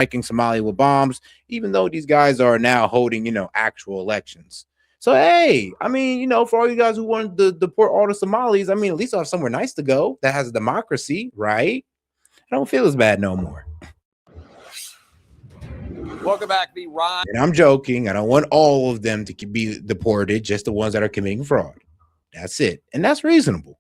striking Somalia with bombs, even though these guys are now holding, actual elections. So hey, I mean, for all you guys who want to deport all the Somalis, I mean, at least I have somewhere nice to go that has a democracy, right? I don't feel as bad no more. Welcome back, the rise. And I'm joking. I don't want all of them to be deported, just the ones that are committing fraud. That's it. And that's reasonable.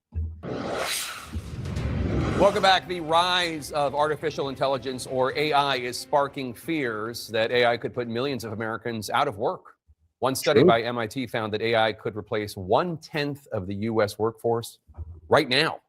Welcome back. The rise of artificial intelligence, or AI, is sparking fears that AI could put millions of Americans out of work. One study by MIT found that AI could replace 1/10 of the U.S. workforce right now.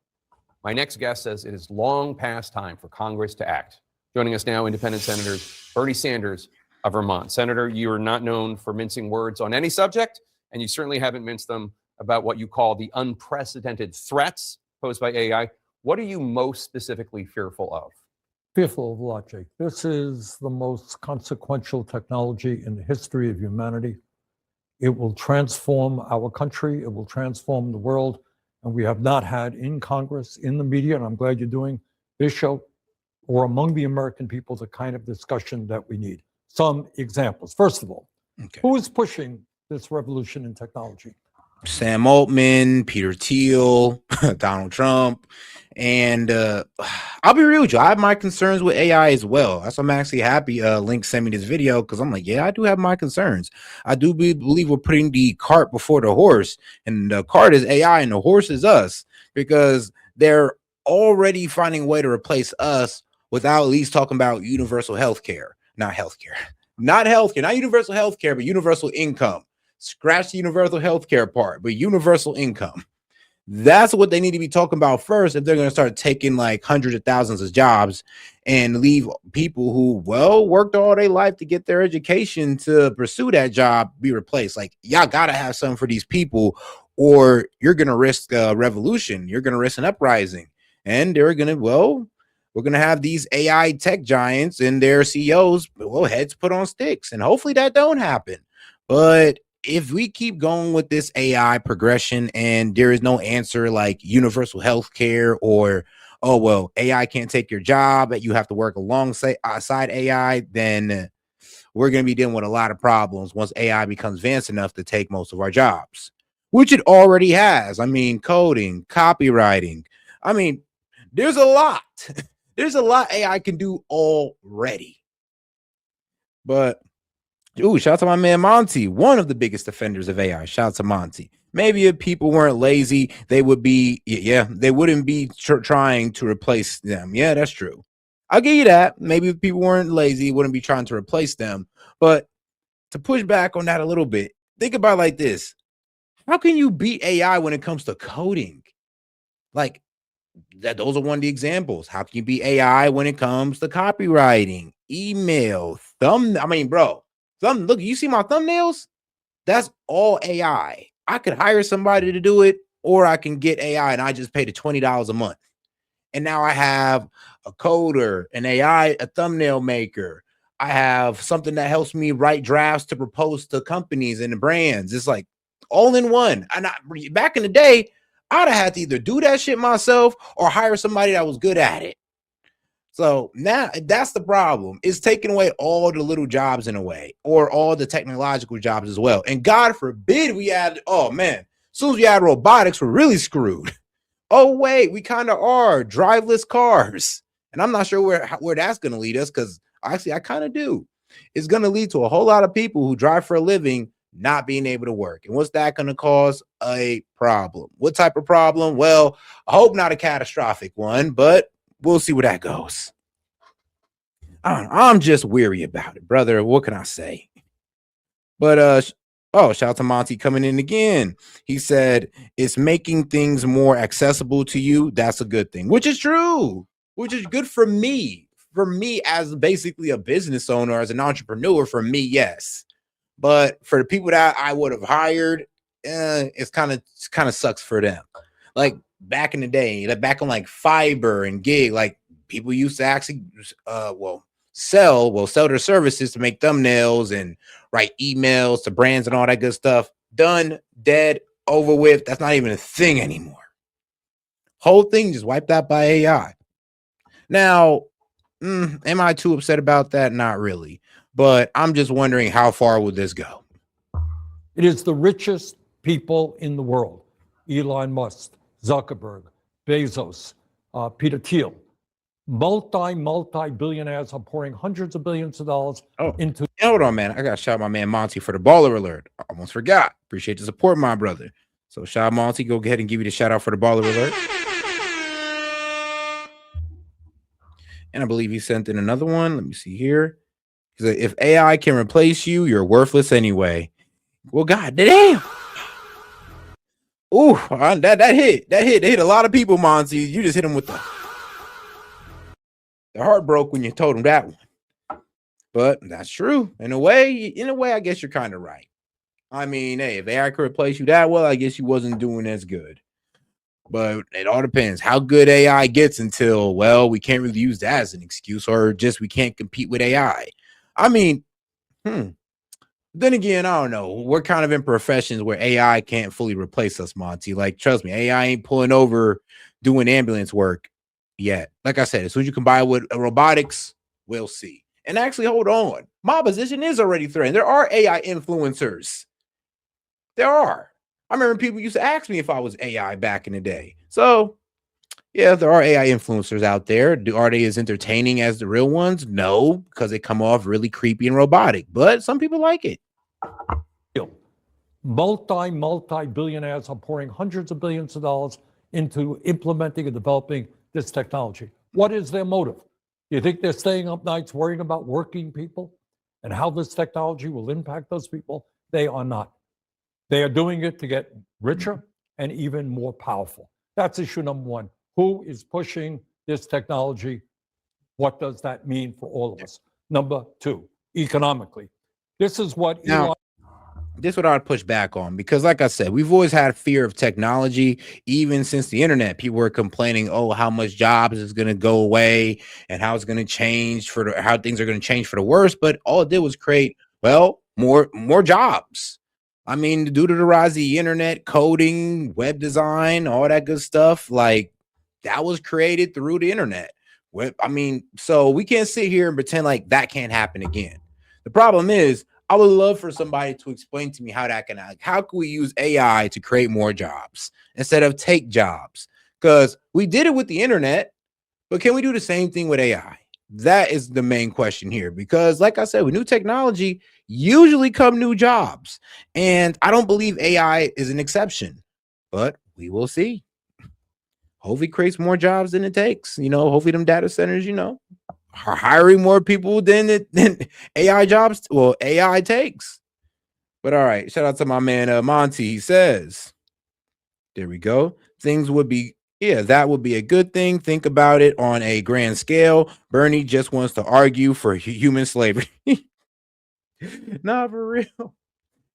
My next guest says it is long past time for Congress to act. Joining us now, Independent Senator Bernie Sanders of Vermont. Senator, you are not known for mincing words on any subject, and you certainly haven't minced them about what you call the unprecedented threats posed by AI. What are you most specifically fearful of? Fearful of a lot, Jake. This is the most consequential technology in the history of humanity. It will transform our country. It will transform the world. And we have not had in Congress, in the media, and I'm glad you're doing this show, or among the American people, the kind of discussion that we need. Some examples. First of all, who is pushing this revolution in technology? Sam Altman, Peter Thiel, Donald Trump. And I'll be real with you. I have my concerns with AI as well. That's why I'm actually happy Link sent me this video, because I'm like, yeah, I do have my concerns. I do believe we're putting the cart before the horse, and the cart is AI and the horse is us, because they're already finding a way to replace us without at least talking about universal healthcare. Not universal healthcare, but universal income. Scratch the universal healthcare part, but universal income. That's what they need to be talking about first if they're going to start taking like hundreds of thousands of jobs and leave people who, worked all their life to get their education to pursue that job be replaced. Like, y'all got to have something for these people, or you're going to risk a revolution. You're going to risk an uprising. And they're going to, we're going to have these AI tech giants and their CEOs, heads put on sticks. And hopefully that don't happen. But if we keep going with this AI progression and there is no answer like universal health care, or, AI can't take your job, but you have to work alongside AI, then we're going to be dealing with a lot of problems once AI becomes advanced enough to take most of our jobs, which it already has. I mean, coding, copywriting. I mean, there's a lot. There's a lot AI can do already. But shout out to my man Monty, one of the biggest defenders of AI. Shout out to Monty. Maybe if people weren't lazy, they would be, they wouldn't be trying to replace them. Yeah, that's true. I'll give you that. Maybe if people weren't lazy, wouldn't be trying to replace them. But to push back on that a little bit, think about it like this. How can you beat AI when it comes to coding? Like, those are one of the examples. How can you beat AI when it comes to copywriting, email, look, you see my thumbnails? That's all AI. I could hire somebody to do it, or I can get AI and I just pay the $20 a month. And now I have a coder, an AI, a thumbnail maker. I have something that helps me write drafts to propose to companies and brands. It's like all in one. And back in the day, I'd have had to either do that shit myself or hire somebody that was good at it. So now that's the problem. It's taking away all the little jobs in a way, or all the technological jobs as well. And God forbid we add, as soon as we add robotics, we're really screwed. Oh, wait, we kind of are driveless cars. And I'm not sure where that's going to lead us, because actually I kind of do. It's going to lead to a whole lot of people who drive for a living not being able to work. And what's that going to cause? A problem. What type of problem? Well, I hope not a catastrophic one, but we'll see where that goes. I'm just weary about it, brother. What can I say? But shout out to Monty coming in again. He said it's making things more accessible to you. That's a good thing, which is true, which is good for me. For me, as basically a business owner, as an entrepreneur, for me, yes. But for the people that I would have hired, it's kind of sucks for them. Like back in the day, like back on like Fiverr and Gig, like people used to actually sell their services to make thumbnails and write emails to brands and all that good stuff. Done, dead, over with. That's not even a thing anymore. Whole thing just wiped out by AI. Now, Am I too upset about that? Not really. But I'm just wondering, how far will this go? It is the richest people in the world. Elon Musk, Zuckerberg, Bezos, Peter Thiel. Multi-billionaires are pouring hundreds of billions of dollars into. Hold on, man. I got to shout out my man Monty for the baller alert. I almost forgot. Appreciate the support, my brother. So shout out Monty. Go ahead and give you the shout out for the baller alert. And I believe he sent in another one. Let me see here. He said, if AI can replace you, you're worthless anyway. Well, god damn. Ooh, that hit a lot of people, Monty. You just hit him with the heart broke when you told him that one. But that's true. In a way, I guess you're kind of right. I mean, hey, if AI could replace you that well, I guess you wasn't doing as good. But it all depends how good AI gets until, well, we can't really use that as an excuse, or just we can't compete with AI. I mean, then again, I don't know. We're kind of in professions where AI can't fully replace us, Monty. Like, trust me, AI ain't pulling over doing ambulance work yet. Like I said, as soon as you combine with robotics, we'll see. And actually, hold on. My position is already threatened. There are AI influencers. There are. I remember people used to ask me if I was AI back in the day. So, yeah, there are AI influencers out there. Are they as entertaining as the real ones? No, because they come off really creepy and robotic. But some people like it. Multi-billionaires are pouring hundreds of billions of dollars into implementing and developing this technology. What is their motive? Do you think they're staying up nights worrying about working people and how this technology will impact those people? They are not. They are doing it to get richer and even more powerful. That's issue number one. Who is pushing this technology? What does that mean for all of us? Number two, economically. This is what Elon. This is what I would push back on, because like I said, we've always had fear of technology. Even since the internet, people were complaining, oh, how much jobs is going to go away and how it's going to change how things are going to change for the worse. But all it did was create, well, more jobs. I mean, due to the rise of the internet, coding, web design, all that good stuff, like that was created through the internet. I mean, so we can't sit here and pretend like that can't happen again. The problem is, I would love for somebody to explain to me how that can happen. How can we use AI to create more jobs instead of take jobs? Because we did it with the internet, but can we do the same thing with AI? That is the main question here. Because like I said, with new technology, usually come new jobs. And I don't believe AI is an exception, but we will see. Hopefully it creates more jobs than it takes. Hopefully them data centers, are hiring more people than AI jobs. Well, AI takes. But all right, shout out to my man Monty. He says, there we go. Things would be, that would be a good thing. Think about it on a grand scale. Bernie just wants to argue for human slavery. Nah, for real.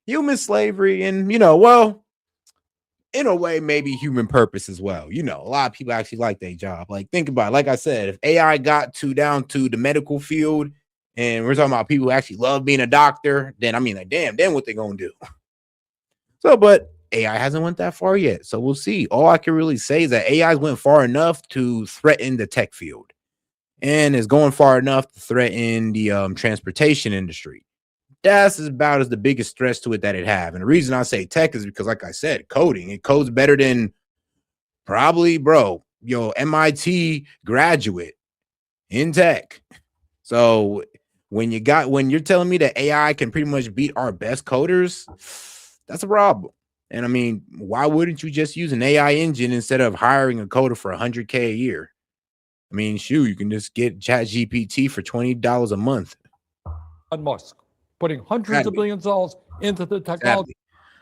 Human slavery and, well, in a way, maybe human purpose as well. A lot of people actually like their job. Like, think about it. Like I said, if AI got down to the medical field, and we're talking about people who actually love being a doctor, then I mean, like, damn, then what they gonna do? So, but AI hasn't went that far yet. So we'll see. All I can really say is that AI went far enough to threaten the tech field, and is going far enough to threaten the transportation industry. That's about as the biggest threats to it that it have. And the reason I say tech is because, like I said, it codes better than probably, MIT graduate in tech. So when you're telling me that AI can pretty much beat our best coders, that's a problem. And I mean, why wouldn't you just use an AI engine instead of hiring a coder for $100K a year? I mean, shoot, you can just get ChatGPT for $20 a month. Musk putting hundreds of billions of dollars into the technology.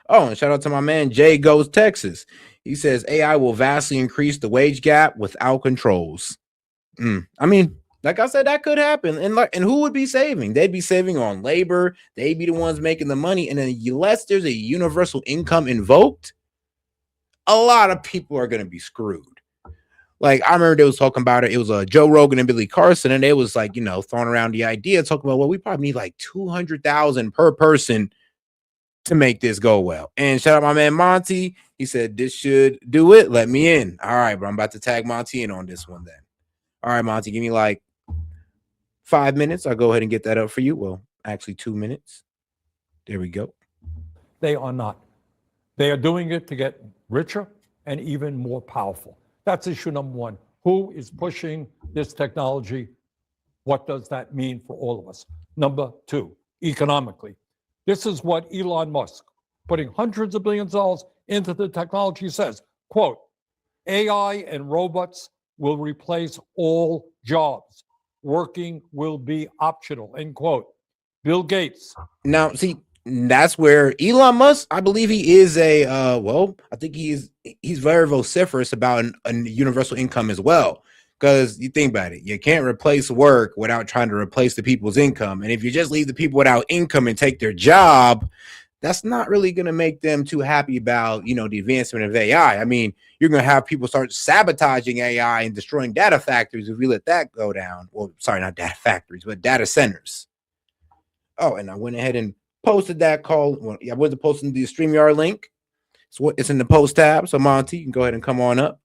Oh, and shout out to my man Jay Goes Texas. He says AI will vastly increase the wage gap without controls. I mean, like I said, that could happen. And who would be saving? They'd be saving on labor. They'd be the ones making the money. And then unless there's a universal income invoked, a lot of people are going to be screwed. Like, I remember they was talking about it. It was Joe Rogan and Billy Carson, and they was like, throwing around the idea, talking about, well, we probably need like 200,000 per person to make this go well. And shout out my man Monty. He said this should do it. Let me in. All right, bro. I'm about to tag Monty in on this one then. All right, Monty, give me like 5 minutes. I'll go ahead and get that up for you. Well, actually 2 minutes. There we go. They are not. They are doing it to get richer and even more powerful. That's issue number one. Who is pushing this technology? What does that mean for all of us? Number two, economically. This is what Elon Musk, putting hundreds of billions of dollars into the technology, says, quote, AI and robots will replace all jobs. Working will be optional, end quote. Bill Gates. Now, see, that's where Elon Musk, I believe he is I think he's very vociferous about a universal income as well. Because you think about it, you can't replace work without trying to replace the people's income. And if you just leave the people without income and take their job, that's not really going to make them too happy about, the advancement of AI. I mean, you're going to have people start sabotaging AI and destroying data factories if we let that go down. Well, sorry, not data factories, but data centers. Oh, and I went ahead and posted that call. Well, I wasn't posting the StreamYard link. It's in the post tab. So Monty, you can go ahead and come on up.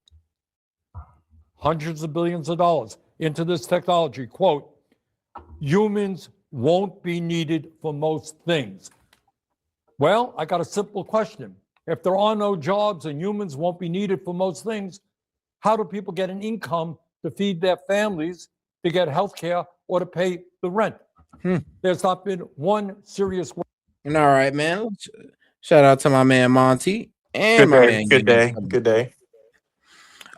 Hundreds of billions of dollars into this technology. Quote, humans won't be needed for most things. Well, I got a simple question. If there are no jobs and humans won't be needed for most things, how do people get an income to feed their families, to get health care, or to pay the rent? There's not been one serious work. All right, man. Shout out to my man Monty and Good day.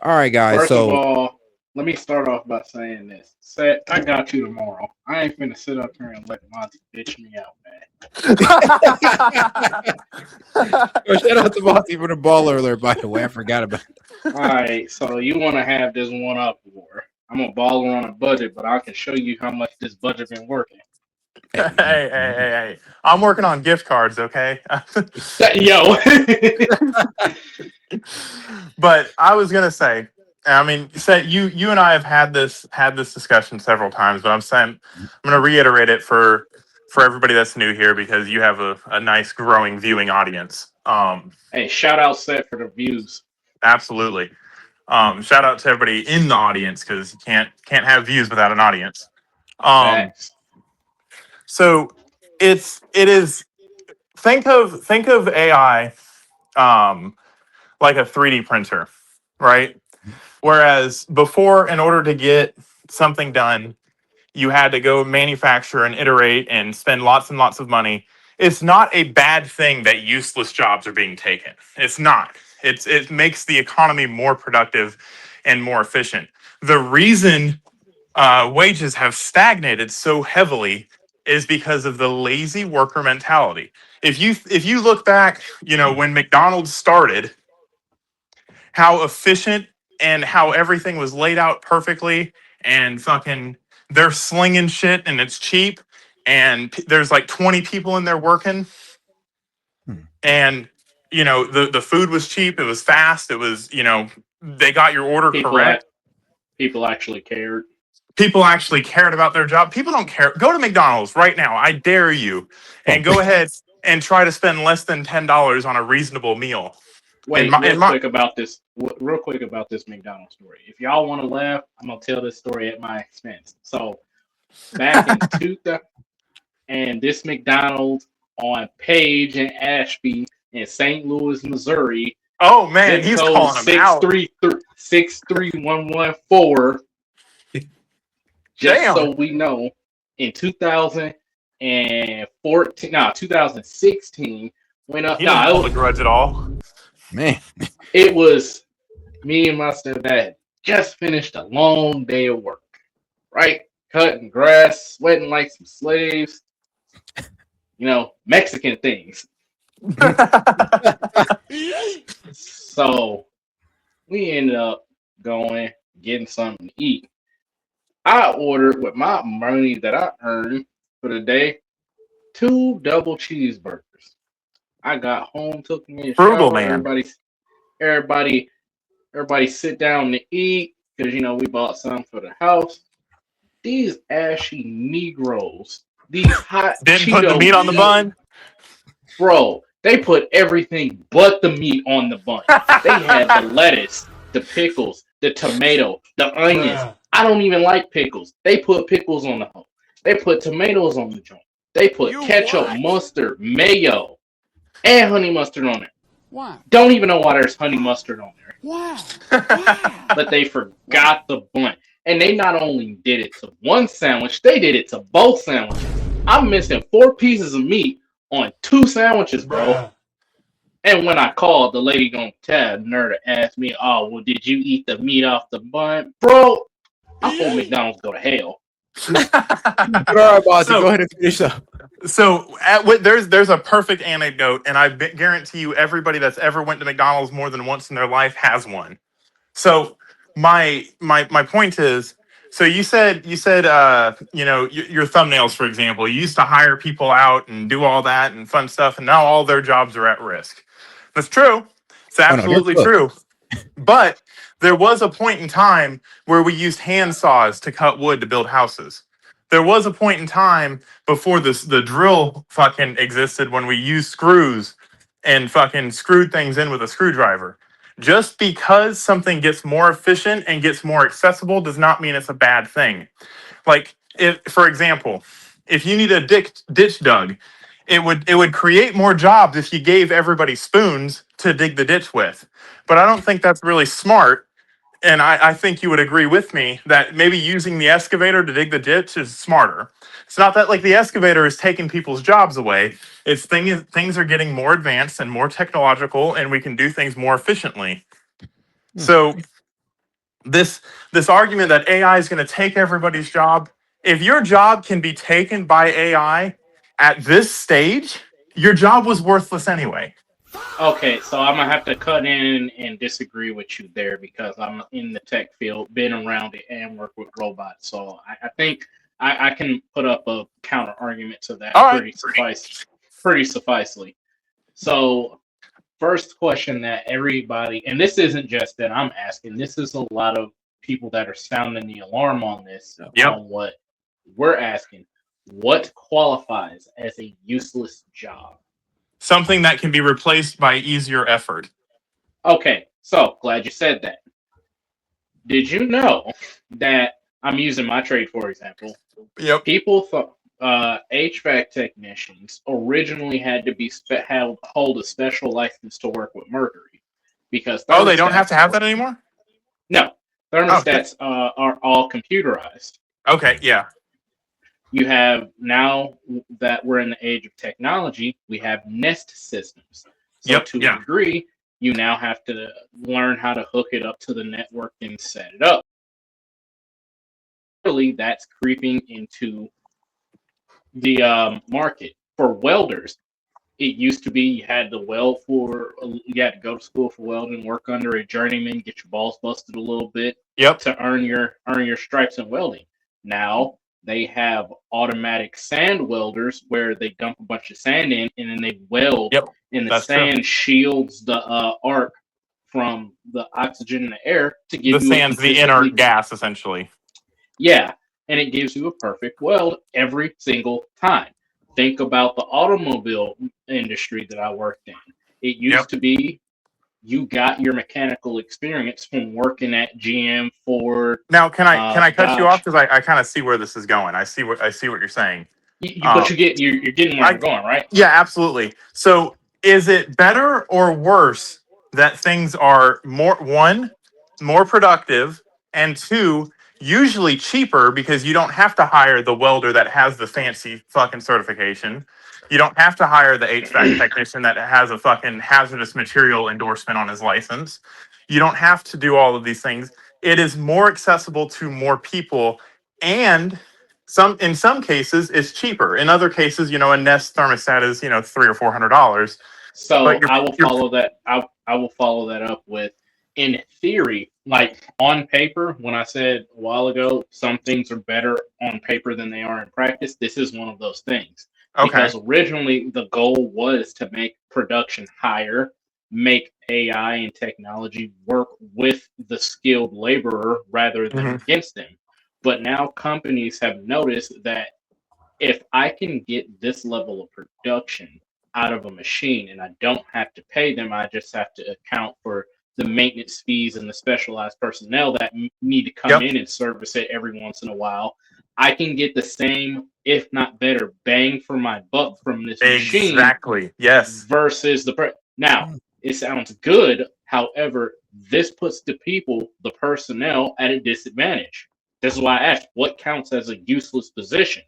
All right, guys. First of all, let me start off by saying this. Set, I got you tomorrow. I ain't finna sit up here and let Monty bitch me out, man. Shout out to Monty for the baller alert, by the way. I forgot about it. All right, so you want to have this one up war. I'm a baller on a budget, but I can show you how much this budget been working. Hey. I'm working on gift cards, okay? Yo. But I was going to say, I mean, you and I have had this discussion several times, but I'm going to reiterate it for everybody that's new here because you have a nice growing viewing audience. Hey, shout out Seth for the views. Absolutely. Shout out to everybody in the audience because you can't have views without an audience. So it is think of AI like a 3D printer, right? Whereas before, in order to get something done, you had to go manufacture and iterate and spend lots and lots of money. It's not a bad thing that useless jobs are being taken. It's not. It makes the economy more productive and more efficient. The reason wages have stagnated so heavily is because of the lazy worker mentality. If you look back, when McDonald's started, how efficient and how everything was laid out perfectly and fucking they're slinging shit and it's cheap and there's like 20 people in there working and the food was cheap, it was fast, it was they got your order correct. People actually cared. People actually cared about their job. People don't care. Go to McDonald's right now. I dare you. And go ahead and try to spend less than $10 on a reasonable meal. Wait, real quick about this McDonald's story. If y'all want to laugh, I'm going to tell this story at my expense. So, back in 2000, and this McDonald's on Page and Ashby in St. Louis, Missouri. Oh, man, he's calling them out. 63114. Just Damn. So we know, in 2016, went up. He didn't hold a grudge at all. Man. It was me and my stepdad just finished a long day of work, right? Cutting grass, sweating like some slaves. Mexican things. So we ended up getting something to eat. I ordered with my money that I earned for the day 2 double cheeseburgers. I got home, took me a frugal shower. Man. Everybody sit down to eat because we bought some for the house. These ashy Negroes, these hot didn't Cheeto put the meat on the bun, bro. They put everything but the meat on the bun. They had the lettuce, the pickles, the tomato, the onions. I don't even like pickles. They put pickles on the hoe. They put tomatoes on the joint. They put ketchup, mustard, mayo, and honey mustard on it. Why? Don't even know why there's honey mustard on there. Why? Why? But they forgot the bun. And they not only did it to one sandwich, they did it to both sandwiches. I'm missing 4 pieces of meat on 2 sandwiches, bro. And when I called, the lady gonna have nerve to ask me, "Oh, well, did you eat the meat off the bun, bro?" I hope McDonald's go to hell. All right, boss, go ahead and finish up. So there's a perfect anecdote, and I guarantee you everybody that's ever went to McDonald's more than once in their life has one. So my point is, so you said you know, your thumbnails, for example, you used to hire people out and do all that and fun stuff, and now all their jobs are at risk. That's true. It's absolutely true. But there was a point in time where we used hand saws to cut wood to build houses. There was a point in time before the drill fucking existed when we used screws and fucking screwed things in with a screwdriver. Just because something gets more efficient and gets more accessible does not mean it's a bad thing. Like, if, for example, if you need a ditch dug, it would create more jobs if you gave everybody spoons to dig the ditch with. But I don't think that's really smart. And I think you would agree with me that maybe using the excavator to dig the ditch is smarter. It's not that like the excavator is taking people's jobs away. It's things are getting more advanced and more technological, and we can do things more efficiently. So this argument that AI is going to take everybody's job, if your job can be taken by AI at this stage, your job was worthless anyway. Okay, so I'm gonna have to cut in and disagree with you there because I'm in the tech field, been around it, and work with robots. So I think I can put up a counter argument to that pretty sufficely. So first question that everybody, and this isn't just that I'm asking, this is a lot of people that are sounding the alarm on this, on what we're asking. What qualifies as a useless job? Something that can be replaced by easier effort. Okay, so glad you said that. Did you know that I'm using my trade for example? Yep. People thought HVAC technicians originally had to be hold a special license to work with mercury because they don't have to have that anymore. No, thermostats are all computerized. Okay, yeah. You have, now that we're in the age of technology, we have Nest systems. So to a degree, you now have to learn how to hook it up to the network and set it up. Really, that's creeping into the market for welders. It used to be you had to you had to go to school for welding, work under a journeyman, get your balls busted a little bit to earn your stripes in welding. Now they have automatic sand welders where they dump a bunch of sand in and then they weld, and the sand shields the arc from the oxygen in the air to give the sand's the inert gas essentially. Yeah, and it gives you a perfect weld every single time. Think about the automobile industry that I worked in. It used to be you got your mechanical experience from working at GM, Ford. Now, can I cut you off because I kind of see where this is going. I see what you're saying. But you're getting where I'm going, right? Yeah, absolutely. So, is it better or worse that things are more productive, and 2, usually cheaper because you don't have to hire the welder that has the fancy fucking certification. You don't have to hire the HVAC technician that has a fucking hazardous material endorsement on his license. You don't have to do all of these things. It is more accessible to more people, and in some cases it's cheaper. In other cases, you know, a Nest thermostat is, you know, $300 or $400. So I will follow that. I will follow that up with, in theory, like on paper, when I said a while ago, some things are better on paper than they are in practice. This is one of those things. Because originally the goal was to make production higher, make AI and technology work with the skilled laborer rather than against them. But now companies have noticed that if I can get this level of production out of a machine and I don't have to pay them, I just have to account for the maintenance fees and the specialized personnel that need to come in and service it every once in a while. I can get the same if not better, bang for my buck from this machine Exactly. Yes. versus now. It sounds good. However, this puts the personnel, at a disadvantage. This is why I asked, what counts as a useless position?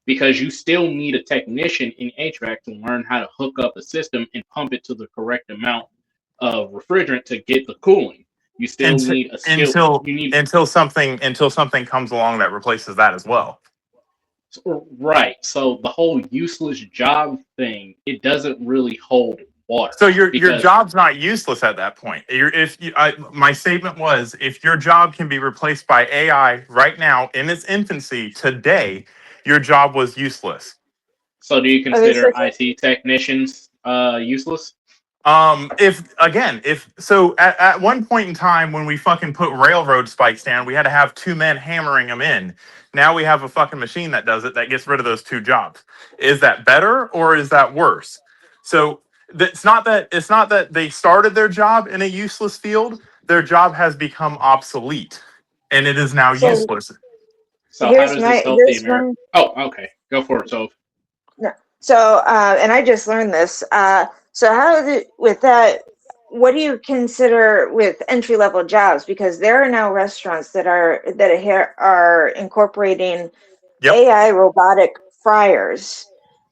Because you still need a technician in HVAC to learn how to hook up a system and pump it to the correct amount of refrigerant to get the cooling. You still Until need a skill. until You need until something comes along that replaces that as well. right. So the whole useless job thing, it doesn't really hold water So your because job's not useless at that point. My statement was, if your job can be replaced by AI right now in its infancy today, your job was useless. so do you Okay, so consider IT technicians useless? If so, at one point in time when we fucking put railroad spikes down, we had to have two men hammering them in. Now we have a fucking machine that does it, that gets rid of those two jobs. Is that better or is that worse? So it's not that they started their job in a useless field. Their job has become obsolete, and it is now so useless. So how does this help the here's American? one. Oh, okay, go for it. So No. So, and I just learned this. So with that, what do you consider with entry level jobs? Because there are now restaurants that are incorporating Yep. AI robotic fryers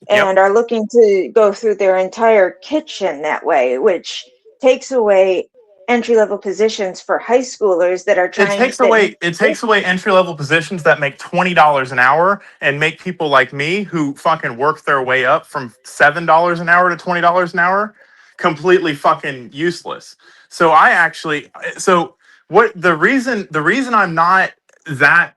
Yep. and are looking to go through their entire kitchen that way, which takes away entry level positions for high schoolers that are It trying takes that. away entry level positions that make $20 an hour and make people like me who fucking work their way up from $7 an hour to $20 an hour completely fucking useless. So what the reason I'm not that,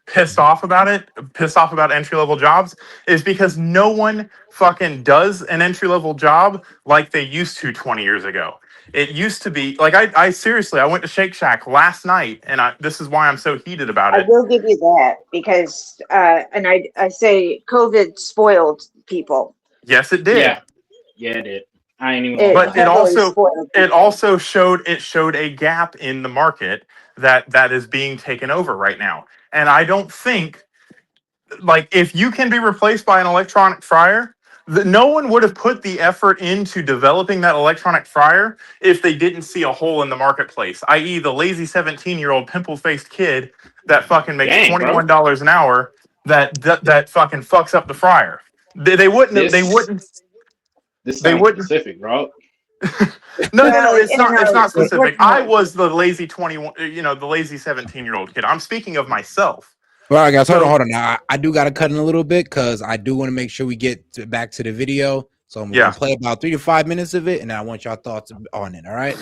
pissed off about entry level jobs is because no one fucking does an entry level job like they used to 20 years ago. It used to be like I seriously, I went to Shake Shack last night, and this is why I'm so heated about I it. will give you that because, and I say COVID spoiled people. Yes, it did, yeah, it did. I ain't even gonna It but lie. heavily spoiled it people. also showed a gap in the market that is being taken over right now. And I don't think, like, if you can be replaced by an electronic fryer, no one would have put the effort into developing that electronic fryer if they didn't see a hole in the marketplace, i.e., the lazy 17-year-old pimple-faced kid that fucking makes Dang, bro, $21 an hour that fucking fucks up the fryer. They wouldn't have, this this they sounds wouldn't. specific, bro. No, Well, it's not, specific. I unfortunately, was the lazy 21, the lazy 17-year-old kid. I'm speaking of myself. All right, guys, hold on, So hold on. Now, I do got to cut in a little bit because I do want to make sure we get back to the video. So I'm going yeah. to play about 3 to 5 minutes of it, and I want y'all thoughts on it. All right.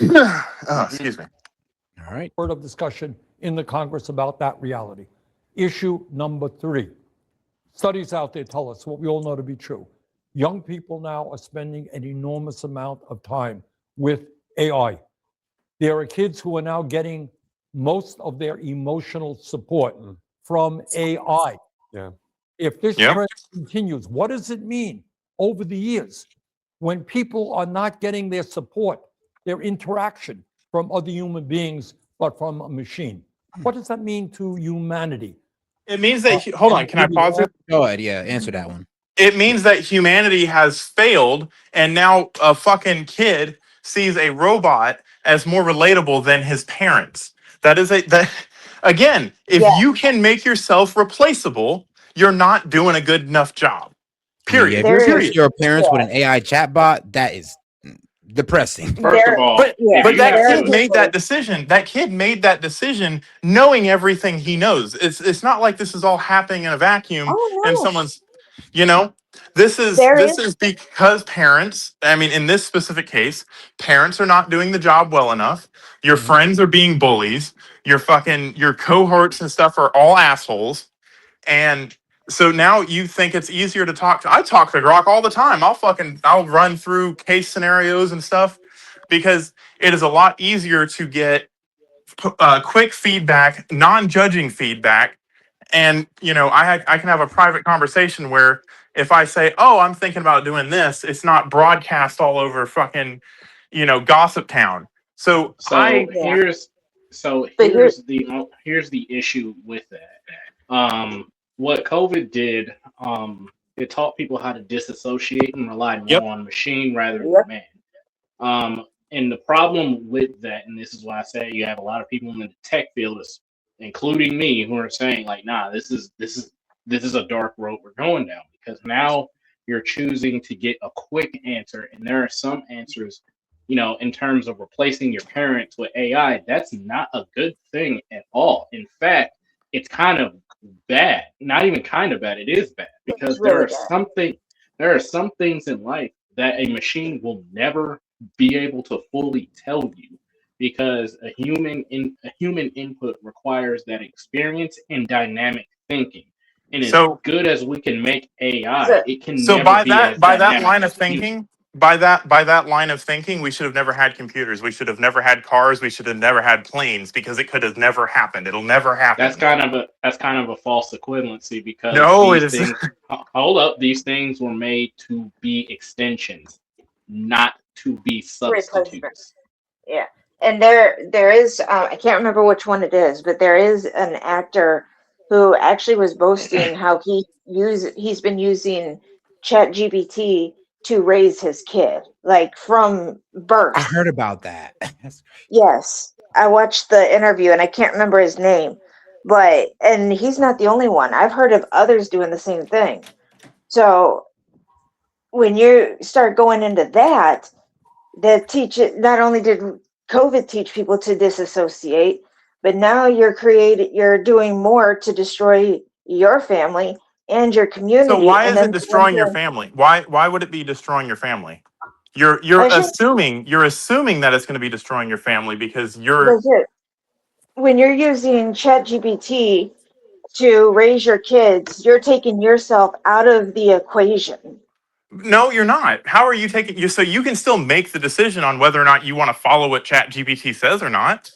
Excuse me. All right. Word of discussion in the Congress about that reality. Issue number 3. Studies out there tell us what we all know to be true. Young people now are spending an enormous amount of time with AI. There are kids who are now getting most of their emotional support from AI. Yeah. If this Yep. trend continues, what does it mean over the years when people are not getting their support, their interaction from other human beings, but from a machine? What does that mean to humanity? It means that, hold on, can I pause it? Go ahead. Yeah, answer that one. It means that humanity has failed, and now a fucking kid sees a robot as more relatable than his parents. That again, if yeah, you can make yourself replaceable, you're not doing a good enough job. Yeah, if Period. you there replace is, Period. your parents with yeah, an AI chatbot, that is depressing. First of there, all, But if yeah, but you that have there are kid to, made that people. decision. That kid made that decision knowing everything he knows. It's not like this is all happening in a vacuum and Oh no, someone's, you know, this is there this is, is because parents, I mean, in this specific case, parents are not doing the job well enough. Your Mhm. friends are being bullies. Your cohorts and stuff are all assholes. And so now you think it's easier to talk to. I talk to Grok all the time. I'll run through case scenarios and stuff because it is a lot easier to get quick feedback, non-judging feedback, and I can have a private conversation where if I say, "Oh, I'm thinking about doing this," it's not broadcast all over fucking gossip town. So so yeah, here's so but here, here's the issue with that. what COVID did, it taught people how to disassociate and rely Yep. more on machine rather than man. And the problem with that, and this is why I say you have a lot of people in the tech field, including me, who are saying like, "Nah, this is a dark road we're going down," because now you're choosing to get a quick answer, and there are some answers, in terms of replacing your parents with AI. That's not a good thing at all. In fact, it's kind of bad. Not even kind of bad. It is bad because It's really bad. there are some things in life that a machine will never be able to fully tell you, because a human input requires that experience and dynamic thinking. And as So good as we can make AI, So, it can so never by be that as by that dynamic line of as a human. thinking, by that line of thinking, we should have never had computers. We should have never had cars. We should have never had planes because it could have never happened. It'll never That's happen. kind of a false equivalency, because No, it these is. things hold up, these things were made to be extensions, not to be replacement. substitutes. Yeah. And there is I can't remember which one it is, but there is an actor who actually was boasting how he's been using ChatGPT to raise his kid, like from I birth. heard about that. Yes. I watched the interview and I can't remember his name, and he's not the only one. I've heard of others doing the same thing. So when you start going into that, not only did COVID teach people to disassociate, but now you're doing more to destroy your family and your So community, why and is it then destroying your family? Why would it be destroying your family? You're I should assuming that it's going to be destroying your family because you're that's it. When you're using ChatGPT to raise your kids, you're taking yourself out of the equation. no, you're not. How are you taking you so you can still make the decision on whether or not you want to follow what ChatGPT says or not?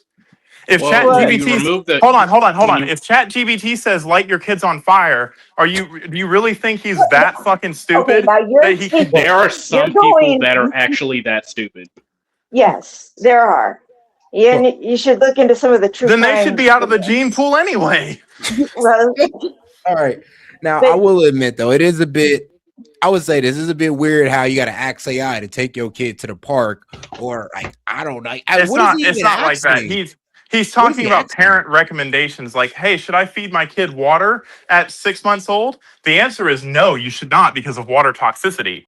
If Well, when Well, you ChatGPT's remove the hold when on. you If ChatGPT says light your kids on fire, do you really think he's that fucking okay, stupid now you're that he speaking. there are You're some people going. that are actually that stupid. Yes, there are. Well, And you should look into some of the true then they should crime be out of the videos. gene pool anyway? Well, all right. Now, I but will admit though, it is a bit. I would say this is a bit weird how you got to ask AI to take your kid to the park, or like I don't know. What is he It's even not like that. asking? He's What is talking he about asking? parent recommendations like, hey, should I feed my kid water at 6 months old? The answer is no, you should not because of water toxicity.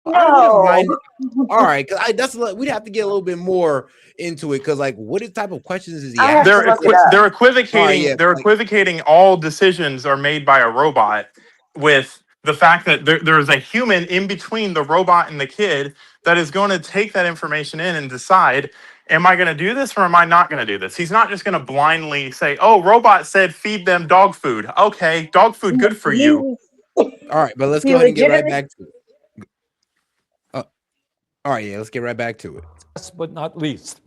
I wouldn't no. mind. All right, because we'd have to get a little bit more into it. Because like, what type of questions is he I'll have to asking? look it up. They're All right, yeah, equivocating. They're like equivocating all decisions are made by a robot with the fact that there's a human in between the robot and the kid that is going to take that information in and decide, am I going to do this or am I not going to do this? He's not just going to blindly say, oh, robot said feed them dog food. Okay, dog food good for you. He, all right, but let's he go ahead and get right legitimately, back to it. All right, yeah, let's get right back to it. Last but not least,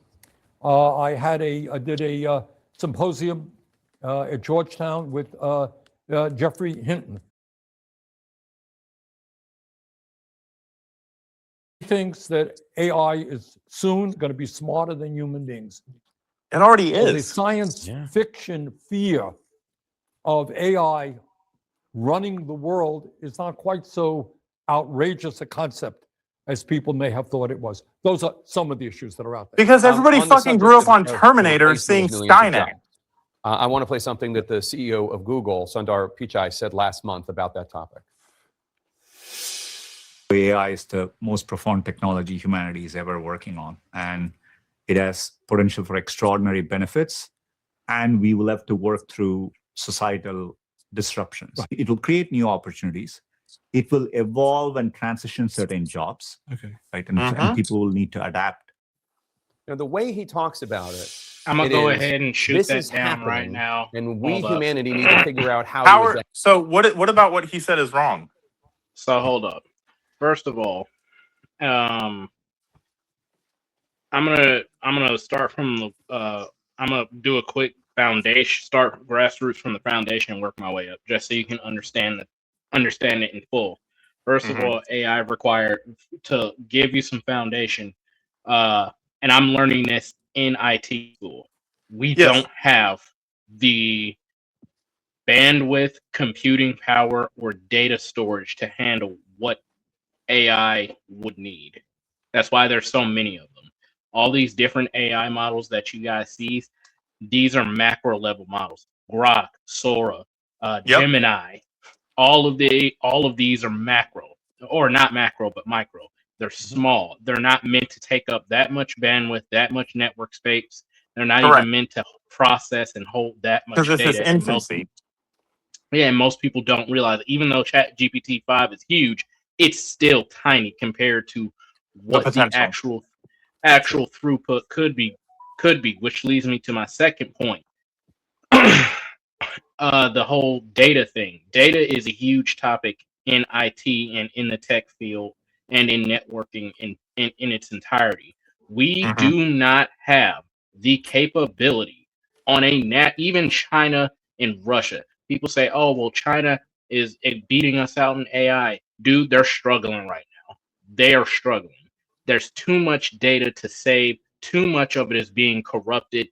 I did a symposium at Georgetown with Jeffrey Hinton. He thinks that AI is soon going to be smarter than human beings. It already So the is. science Yeah. fiction fear of AI running the world is not quite so outrageous a concept as people may have thought it was. Those are some of the issues that are out there. Because everybody On the fucking grew subject up on of Terminator replacement seeing of millions of Skynet. jobs, I want to play something that the CEO of Google, Sundar Pichai, said last month about that topic. AI is the most profound technology humanity is ever working on, and it has potential for extraordinary benefits, and we will have to work through societal disruptions. It will create new opportunities. It will evolve and transition certain jobs, right? And people will need to adapt. Now, the way he talks about it, I'm gonna go ahead and shoot this that is down right happening, now. and we Hold up. humanity need to figure out how to Howard, adapt. so what about what he said is wrong? So hold up. First of all, I'm gonna start from I'm gonna do a quick foundation, start grassroots from the foundation and work my way up, just so you can understand it in full. First of all, AI required to give you some foundation, and I'm learning this in IT school. We Yes. don't have the bandwidth, computing power, or data storage to handle what AI would need. That's why there's so many of them. All these different AI models that you guys see, these are macro level models. Grok, Sora, Gemini, all of these are macro, or not macro, but micro. They're small. They're not meant to take up that much bandwidth, that much network space. They're not even meant to process and hold that much Because this is data. infancy. And most people don't realize, even though Chat GPT 5 is huge, it's still tiny compared to what the actual throughput could be. Which leads me to my second point. The whole data thing. Data is a huge topic in IT and in the tech field and in networking in its entirety. We do not have the capability on even China and Russia. People say, oh, well, China is beating us out in AI. Dude, they're struggling right now. They are struggling. There's too much data to save. Too much of it is being corrupted.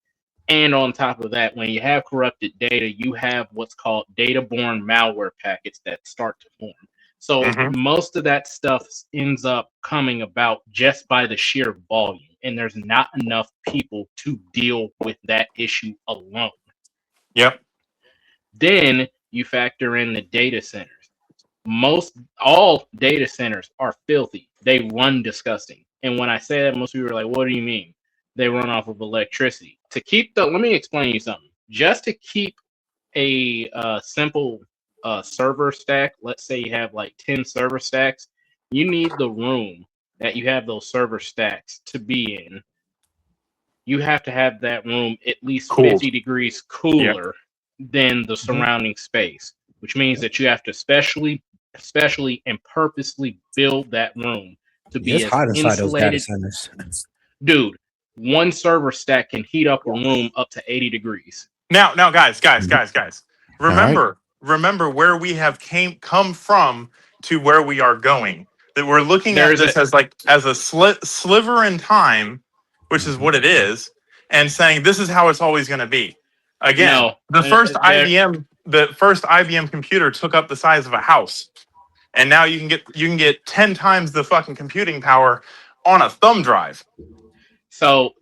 And on top of that, when you have corrupted data, you have what's called data-borne malware packets that start to form. So most of that stuff ends up coming about just by the sheer volume. And there's not enough people to deal with that issue alone. Yep. Then you factor in the data centers. All data centers are filthy. They run disgusting. And when I say that, most people are like, what do you mean? They run off of electricity. Let me explain you something. Just to keep a simple server stack, let's say you have like 10 server stacks, you need the room that you have those server stacks to be in. You have to have that room at least 50 degrees cooler than the surrounding space, which means that you have to specially and purposely build that room to be it's as hot inside those data insulated. centers. Dude, one server stack can heat up a room up to 80 degrees. Now, guys. Remember where we have come from to where we are going. That we're looking at this as a sliver in time, which is what it is, and saying this is how it's always going to be. Again, the first IBM computer took up the size of a house, and now you can get 10 times the fucking computing power on a thumb drive. So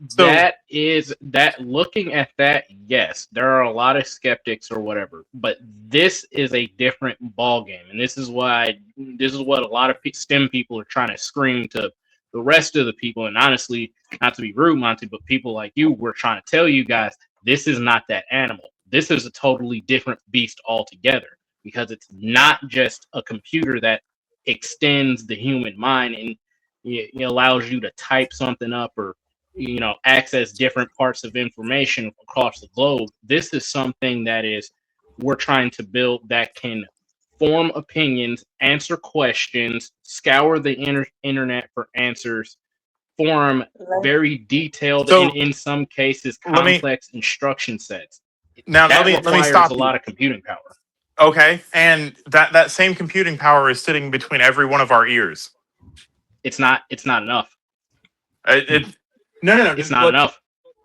looking at that, yes, there are a lot of skeptics or whatever, but this is a different ball game, and this is what a lot of STEM people are trying to scream to the rest of the people. And honestly, not to be rude, Monty, but people like you, we're trying to tell you guys, this is not that animal. This is a totally different beast altogether, because it's not just a computer that extends the human mind and it allows you to type something up or access different parts of information across the globe. This is something that we're trying to build that can form opinions, answer questions, scour the internet for answers, form very detailed and in some cases complex instruction sets. Now that let me requires a lot of computing power. Okay, and that same computing power is sitting between every one of our ears. It's not enough. No. It's not enough.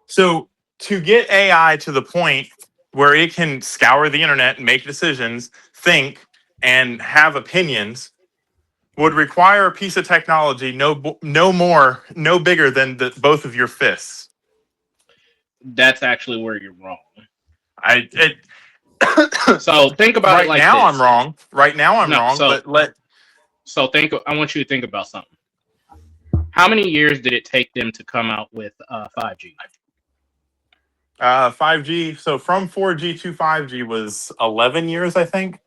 So to get AI to the point where it can scour the internet and make decisions, think, and have opinions would require a piece of technology no bigger than both of your fists. That's actually where you're wrong. So think about it like this. Right now I'm wrong. I want you to think about something. How many years did it take them to come out with 5G? 5G. So from 4G to 5G was 11 years, I think. It